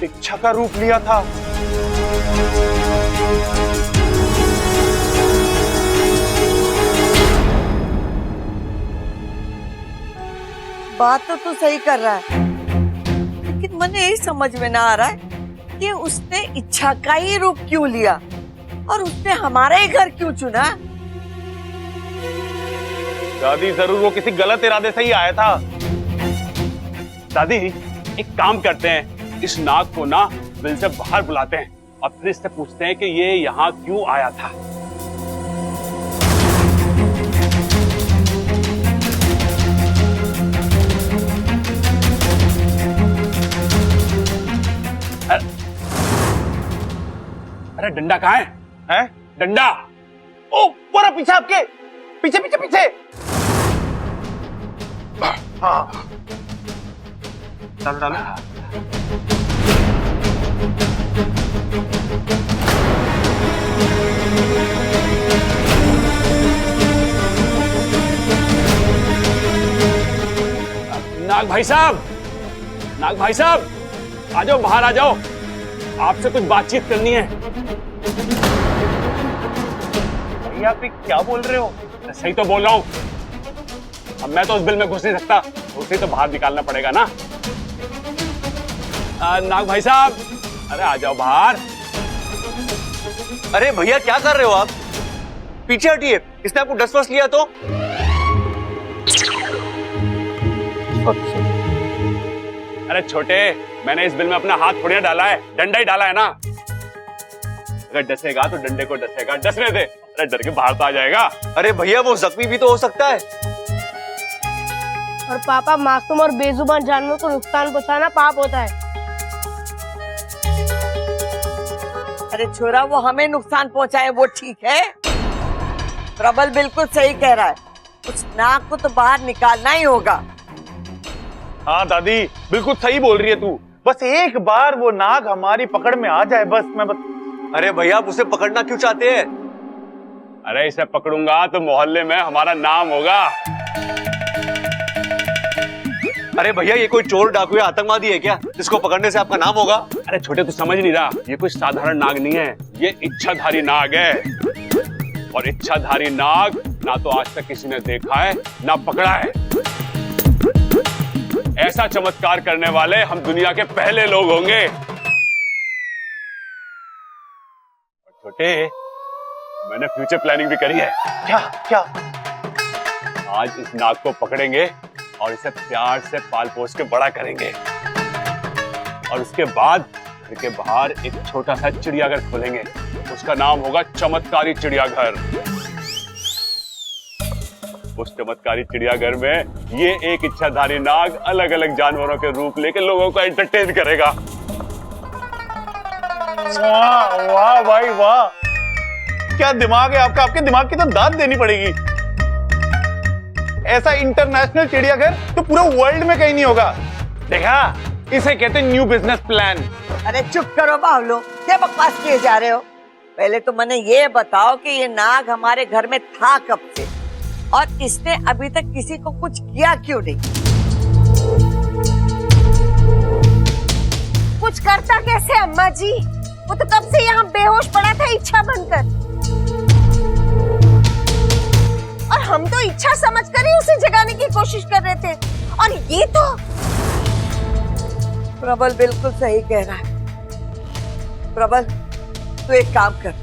इच्छा का रूप लिया था। बात तो तू सही कर रहा है, लेकिन मुझे यही समझ में ना आ रहा है कि उसने इच्छा का ही रूप क्यों लिया और उसने हमारा ही घर क्यों चुना? दादी जरूर वो किसी गलत इरादे से ही आया था। दादी एक काम करते हैं, इस नाग को ना बिल से बाहर बुलाते हैं और फिर इससे पूछते हैं कि ये यहाँ क्यों आया था। अरे डंडा कहाँ है? हैं? डंडा। ओ पूरा पीछे, आपके पीछे पीछे पीछे। हाँ डालो डालो। नाग भाई साहब, नाग भाई साहब, आ जाओ, बाहर आ जाओ, आपसे कुछ बातचीत करनी है। आप क्या बोल रहे हो? सही तो बोल रहा हूँ। अब मैं तो उस बिल में घुस नहीं सकता, उसे तो बाहर निकालना पड़ेगा ना। नाग भाई साहब, अरे आ जाओ बाहर। अरे भैया क्या कर रहे हो आप? पीछे हटिए, इसने आपको डस वस लिया तो? अरे छोटे, मैंने इस बिल में अपना हाथ थोड़ी ना डाला है, डंडा ही डाला है ना। अगर डसेगा तो डंडे को डसेगा, डसने दे। अरे डर के बाहर तो आ जाएगा। अरे भैया वो जख्मी भी तो हो सकता है। और पापा, मासूम और बेजुबान जानवरों को नुकसान पहुंचाना पाप होता है। अरे छोरा, वो हमें नुकसान पहुंचाए वो ठीक है। प्रबल बिल्कुल सही कह रहा है, उस नाग को तो बाहर निकालना ही होगा। हाँ दादी, बिल्कुल सही बोल रही है तू। बस एक बार वो नाग हमारी पकड़ में आ जाए, बस अरे भैया, आप उसे पकड़ना क्यों चाहते हैं? अरे इसे पकड़ूंगा तो मोहल्ले में हमारा नाम होगा। अरे भैया, ये कोई चोर डाकू या आतंकवादी है क्या जिसको पकड़ने से आपका नाम होगा? अरे छोटे, तू समझ नहीं रहा, ये कोई साधारण नाग नहीं है, ये इच्छाधारी नाग है। और इच्छाधारी नाग ना तो आज तक किसी ने देखा है ना पकड़ा है। ऐसा चमत्कार करने वाले हम दुनिया के पहले लोग होंगे। छोटे, मैंने फ्यूचर प्लानिंग भी करी है। क्या क्या? आज इस नाग को पकड़ेंगे और इसे प्यार से पाल पोस के बड़ा करेंगे, और उसके बाद घर के बाहर एक छोटा सा चिड़ियाघर खोलेंगे। उसका नाम होगा चमत्कारी चिड़ियाघर। उस चमत्कारी चिड़ियाघर में ये एक इच्छाधारी नाग अलग अलग जानवरों के रूप लेकर लोगों को एंटरटेन करेगा। वाह वाह भाई वाह, क्या दिमाग है आपका। आपके दिमाग की तो दाद देनी पड़ेगी। ऐसा इंटरनेशनल चिड़ियाघर तो पूरे वर्ल्ड में कहीं नहीं होगा। देखा, इसे कहते हैं न्यू बिजनेस प्लान। अरे चुप करो बावलो, क्या बकवास किए जा रहे हो। पहले तो मैंने ये बताओ कि ये नाग हमारे घर में था कब से, और इसने अभी तक किसी को कुछ किया क्यों नहीं। कुछ करता कैसे अम्मा जी? वो तो कब से यहाँ बेहोश पड़ा था इच्छा बनकर, और हम तो इच्छा समझकर ही उसे जगाने की कोशिश कर रहे थे। और ये तो प्रबल बिल्कुल सही कह रहा है। प्रबल, तू एक काम कर,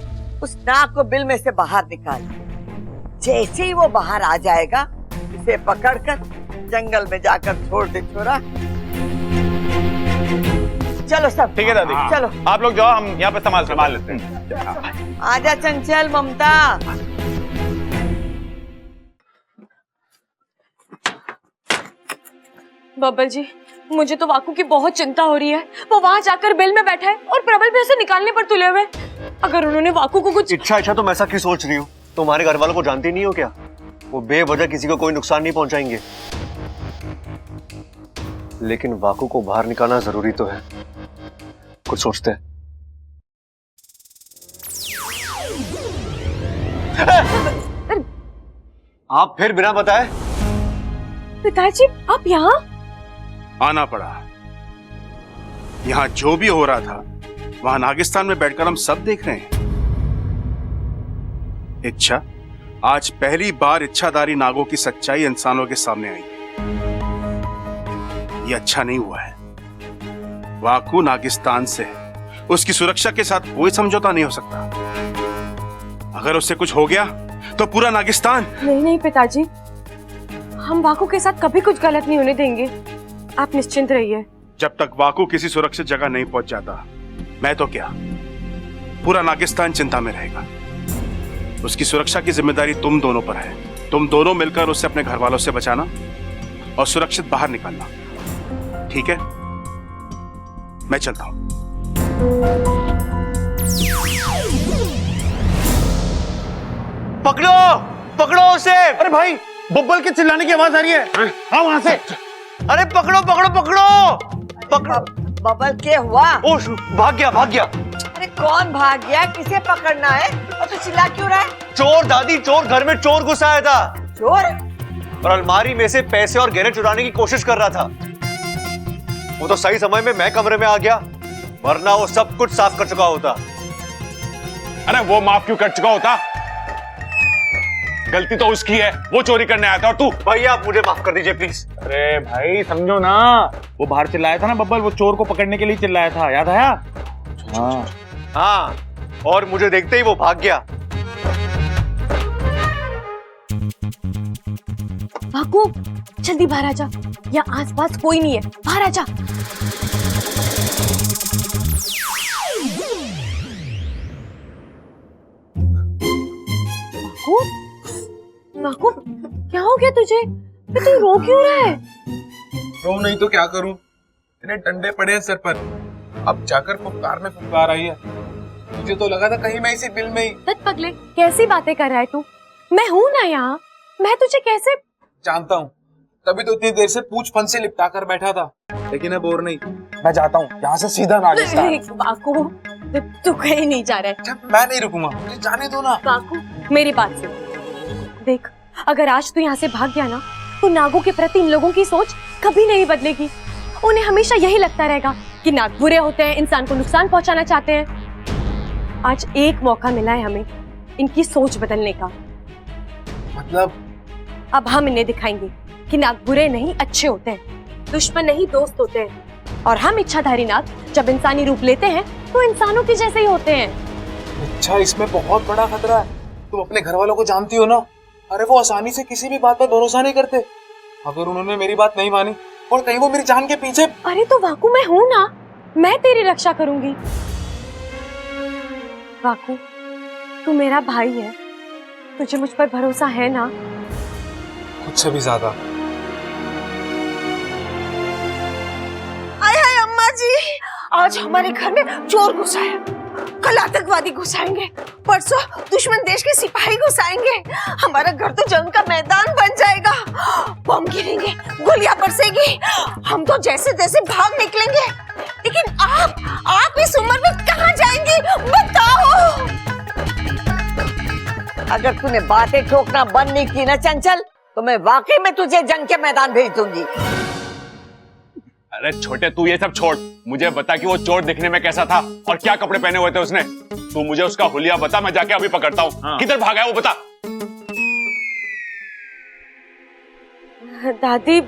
उस नाग को बिल में से बाहर निकाल। जैसे ही वो बाहर आ जाएगा, इसे पकड़कर जंगल में जाकर छोड़ दे छोरा। चलो सब। ठीक है दादी, चलो आप लोग जाओ, हम यहाँ पे संभाल लेते हैं। आजा चंचल, ममता। बब्बल जी, मुझे तो वाकू की बहुत चिंता हो रही है। वो वहाँ जाकर बिल में बैठा है और प्रबल भी उसे निकालने पर तुले हुए। अगर उन्होंने वाकू को कुछ इच्छा तो मैं ऐसा क्यों सोच रही हूँ? तुम्हारे घर वालों को जानती नहीं हो क्या? वो बेवजह किसी को कोई नुकसान नहीं पहुंचाएंगे। लेकिन वाकू को बाहर निकालना जरूरी तो है। कुछ सोचते हैं। आप फिर बिना बताए? पिताजी, आप यहाँ? आना पड़ा। यहाँ जो भी हो रहा था वहां नागिस्तान में बैठकर हम सब देख रहे हैं। इच्छा, आज पहली बार इच्छाधारी नागों की सच्चाई इंसानों के सामने आई है। ये अच्छा नहीं हुआ है। वाकू नागिस्तान से है, उसकी सुरक्षा के साथ कोई समझौता नहीं हो सकता। अगर उससे कुछ हो गया तो पूरा नागिस्तान। नहीं पिताजी, हम वाकू के साथ कभी कुछ गलत नहीं होने देंगे। आप निश्चिंत रहिए। जब तक वाकू किसी सुरक्षित जगह नहीं पहुंच जाता, मैं तो क्या, पूरा नागिस्तान चिंता में रहेगा। उसकी सुरक्षा की जिम्मेदारी तुम दोनों पर है। तुम दोनों मिलकर उसे अपने घर वालों से बचाना और सुरक्षित बाहर निकालना, ठीक है? मैं चलता हूं। पकड़ो, पकड़ो उसे। अरे भाई, बब्बल के चिल्लाने की आवाज आ रही है। हाँ, वहां से। अरे पकड़ो पकड़ो पकड़ो पकड़ो। बब्बल क्या हुआ? ओ, भाग गया भाग गया। अरे कौन भाग गया? किसे पकड़ना है? और तू चिल्ला क्यों रहा है? चोर दादी, चोर। घर में चोर घुसा आया था। चोर? और अलमारी में से पैसे और गहने चुराने की कोशिश कर रहा था। वो तो सही समय में मैं कमरे में आ गया, वरना वो सब कुछ साफ कर चुका होता। अरे वो माफ क्यों कर चुका होता? गलती तो उसकी है, वो चोरी करने आया था और तू। भैया आप मुझे माफ कर दीजिए प्लीज। अरे भाई समझो ना, वो बाहर चिल्लाया था ना बब्बल, वो चोर को पकड़ने के लिए चिल्लाया था, याद आया? हाँ, और मुझे देखते ही वो भाग गया। वाकू, जल्दी बाहर आ जा। यहाँ आसपास कोई नहीं है, बाहर आ जा। वाकू, वाकू, क्या हो गया तुझे? तू रो क्यों रहा है? रो नहीं तो क्या करूं, इतने डंडे पड़े हैं सर पर, अब जाकर फुफकार में फुफकार आई है। मुझे तो लगा था कहीं मैं इसी बिल में ही। तत पगले, कैसी बातें कर रहा है तू? मैं हूं ना यहाँ, मैं तुझे कैसे? जानता हूँ, तभी तो इतनी देर से पूछ फन से लिपटा कर बैठा था, लेकिन अब और नहीं, मैं जाता हूँ यहाँ से सीधा नागिस्तान। बाकू, तू कहीं नहीं जा रहा है। मैं नहीं रुकूंगा, मुझे जाने दो ना। बाकू, मेरी बात सुन। देख, अगर आज तू यहाँ से भाग गया ना, तो नागों के प्रति इन लोगों की सोच कभी नहीं बदलेगी। उन्हें हमेशा यही लगता रहेगा कि नाग बुरे होते हैं, इंसान को नुकसान पहुंचाना चाहते हैं। आज एक मौका मिला है हमें इनकी सोच बदलने का। मतलब? अब हम इन्हें दिखाएंगे कि नाग बुरे नहीं, अच्छे होते हैं, दुश्मन नहीं, दोस्त होते हैं। और हम इच्छाधारी नाग जब इंसानी रूप लेते हैं तो इंसानों के जैसे ही होते हैं। अच्छा, इसमें बहुत बड़ा खतरा है। तुम अपने घर वालों को जानती हो ना, अरे वो आसानी से किसी भी बात पर भरोसा नहीं करते। अगर उन्होंने मेरी बात नहीं मानी और कहीं वो मेरी जान के पीछे। अरे तो वाकू, मैं हूं ना, मैं तेरी रक्षा करूंगी। वाकू, तू मेरा भाई है, तुझे मुझ पर भरोसा है ना? खुद से भी ज्यादा। आय हाय अम्मा जी, आज हमारे घर में चोर घुसा है, कल आतंकवादी घुसाएंगे, परसों दुश्मन देश के सिपाही घुसाएंगे। हमारा घर तो जंग का मैदान बन जाएगा। बम गिरेंगे, गोलियां बरसेगी, हम तो जैसे तैसे भाग निकलेंगे। लेकिन आप इस उम्र में कहाँ जाएंगी बताओ? अगर तूने बातें ठोकना बंद नहीं की ना चंचल, तो मैं वाकई में तुझे जंग के मैदान भेज दूंगी। अरे छोटे, तू ये सब छोड़, मुझे बता कि वो चोर दिखने में कैसा था और क्या कपड़े पहने हुए थे उसने। तू मुझे उसका हुलिया बता, मैं जाके अभी पकड़ता हूँ। हाँ। किधर भागा है वो बता। दादी,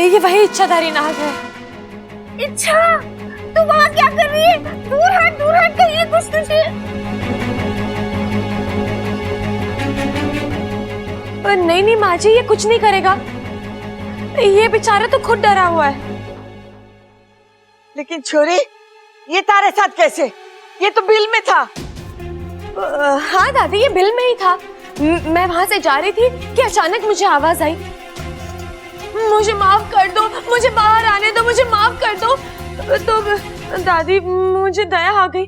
ये वही इच्छाधारी नाग है। इच्छा, तू वहाँ क्या कर रही है? दूर हट, कहिए कुछ तुझे। पर नहीं माँ जी, ये कुछ नहीं करेगा। ये बेचारा तो खुद डरा हुआ है। लेकिन छोरी, ये तारे साथ कैसे? ये तो बिल में था। हाँ दादी, ये बिल में ही था। मैं वहां से जा रही थी कि अचानक मुझे आवाज आई, मुझे माफ कर दो, मुझे बाहर आने दो, मुझे माफ कर दो। तो दादी, मुझे दया आ गई।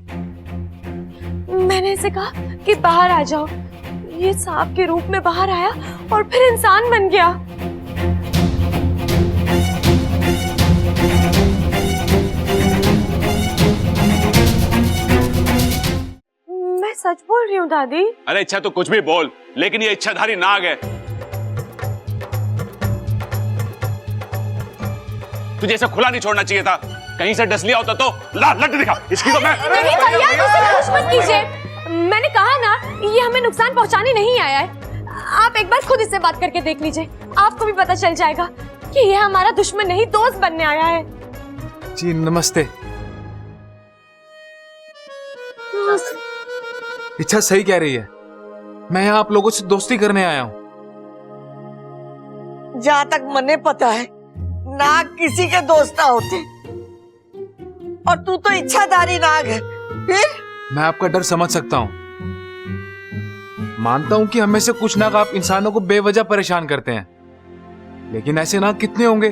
मैंने इसे कहा कि बाहर आ जाओ। ये सांप के रूप में बाहर आया और फिर इंसान बन गया। मैं सच बोल रही हूँ दादी। अरे इच्छा तो कुछ भी बोल, लेकिन ये इच्छाधारी नाग है। तुझे इसे खुला नहीं छोड़ना चाहिए था। कहीं से डस लिया होता तो लट दिखा। इसकी तो मैं नहीं भैया, कुछ मत कीजिए। मैंने कहा ना, ये हमें नुकसान पहुंचाने नहीं आया है। आप एक बार खुद इससे बात करके देख लीजिए, आपको भी पता चल जाएगा कि ये हमारा दुश्मन नहीं, दोस्त बनने आया है। जी नमस्ते। इच्छा सही कह रही है, मैं यहाँ आप लोगों से दोस्ती करने आया हूँ। जहाँ तक मने पता है, नाग किसी के दोस्त ना होते, और तू तो इच्छाधारी नाग है। फिर मैं आपका डर समझ सकता हूँ। मानता हूँ कि हमें से कुछ नाग आप इंसानों को बेवजह परेशान करते हैं, लेकिन ऐसे नाग कितने होंगे?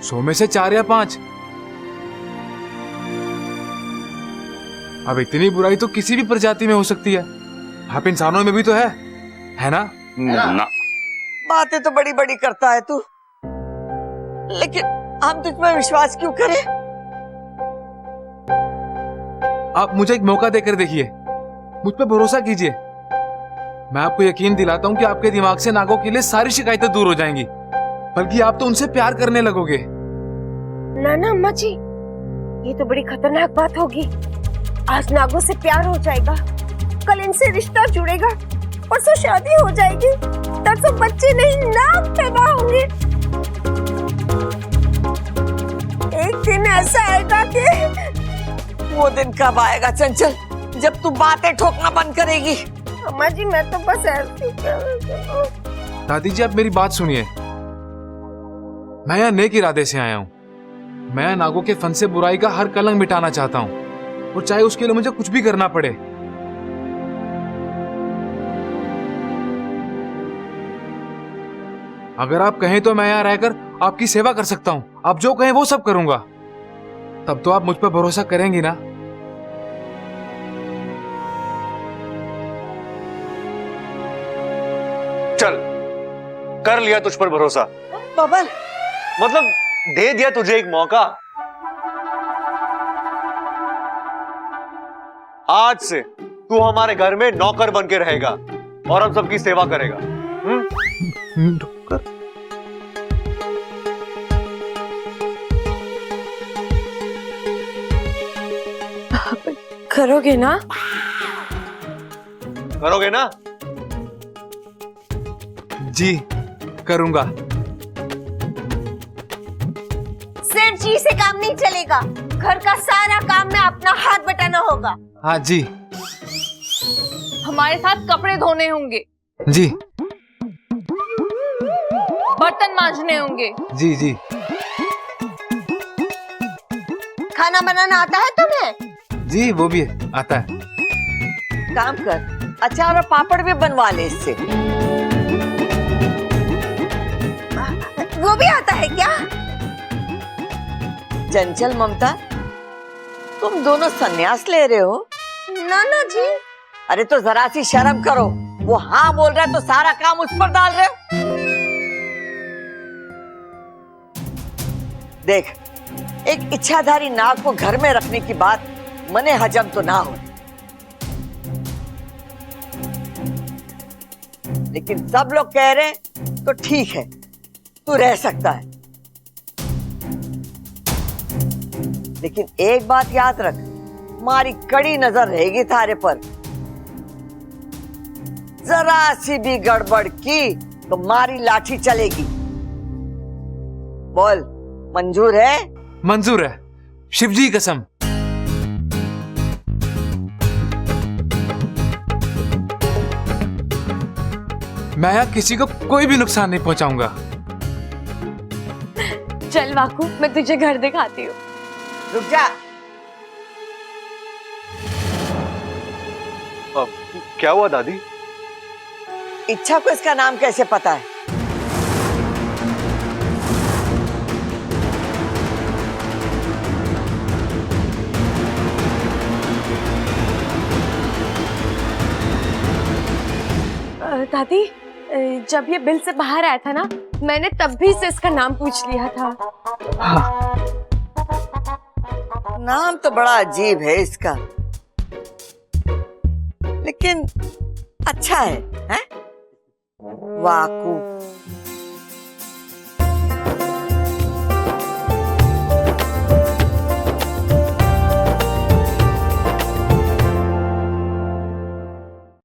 100 में से 4 या 5। अब इतनी बुराई तो किसी भी प्रजाति में हो सकती है, आप इंसानों में भी तो है ना? ना। बातें तो बड़ी बड़ी करता है तू, लेकिन हम तुझ पर विश्वास क्यों करें? आप मुझे एक मौका देकर देखिए, मुझ पर भरोसा कीजिए। मैं आपको यकीन दिलाता हूं कि आपके दिमाग से नागों के लिए सारी शिकायतें दूर हो जाएंगी, बल्कि आप तो उनसे प्यार करने लगोगे। ना अम्मा जी, ये तो बड़ी खतरनाक बात होगी। आज नागों से प्यार हो जाएगा, कल इनसे रिश्ता जुड़ेगा, परसों शादी हो जाएगी, तरसों बच्चे नहीं नाग पैदा होंगे। एक दिन ऐसा आएगा कि वो दिन कब आएगा चंचल, जब तू बातें ठोकना बंद करेगी। अम्मा जी मैं तो बस ऐसे दादी जी आप मेरी बात सुनिए, मैं यहाँ नेक इरादे से आया हूँ। मैं नागों के फन से बुराई का हर कलंक मिटाना चाहता हूँ, और चाहे उसके लिए मुझे कुछ भी करना पड़े। अगर आप कहें तो मैं यहाँ रहकर आपकी सेवा कर सकता हूँ। आप जो कहें वो सब करूंगा। तब तो आप मुझ पर भरोसा करेंगी ना? चल, कर लिया तुझ पर भरोसा। बबल, मतलब दे दिया तुझे एक मौका। आज से तू हमारे घर में नौकर बन के रहेगा और हम सबकी सेवा करेगा। करोगे ना? करोगे ना? जी करूंगा। सिर्फ जी से काम नहीं चलेगा, घर का सारा काम में अपना हाथ बटाना होगा। हाँ जी। हमारे साथ कपड़े धोने होंगे, जी बर्तन मांजने होंगे। जी जी। खाना बनाना आता है तुम्हें? जी वो भी आता है। काम कर, अचार और पापड़ भी बनवा ले इससे। वो भी आता है क्या? चंचल ममता, तुम दोनों संन्यास ले रहे हो? नाना जी। अरे तो जरा सी शर्म करो। वो हाँ बोल रहा है तो सारा काम उस पर डाल रहे हो। देख, एक इच्छाधारी नाग को घर में रखने की बात मने हजम तो ना हो, लेकिन सब लोग कह रहे हैं तो ठीक है, तू रह सकता है। लेकिन एक बात याद रख, हमारी कड़ी नजर रहेगी थारे पर। जरा सी भी गड़बड़ की तो मारी लाठी चलेगी। बोल, मंजूर है? मंजूर है, शिव जी कसम। मैं यहाँ किसी को कोई भी नुकसान नहीं पहुंचाऊंगा। चल वाकू, मैं तुझे घर दिखाती हूँ। रुक जा। क्या हुआ दादी? इच्छा को इसका नाम कैसे पता है? दादी, जब ये बिल से बाहर आया था ना, मैंने तब भी से इसका नाम पूछ लिया था। नाम तो बड़ा अजीब है इसका, लेकिन अच्छा है, हैं? वाकू,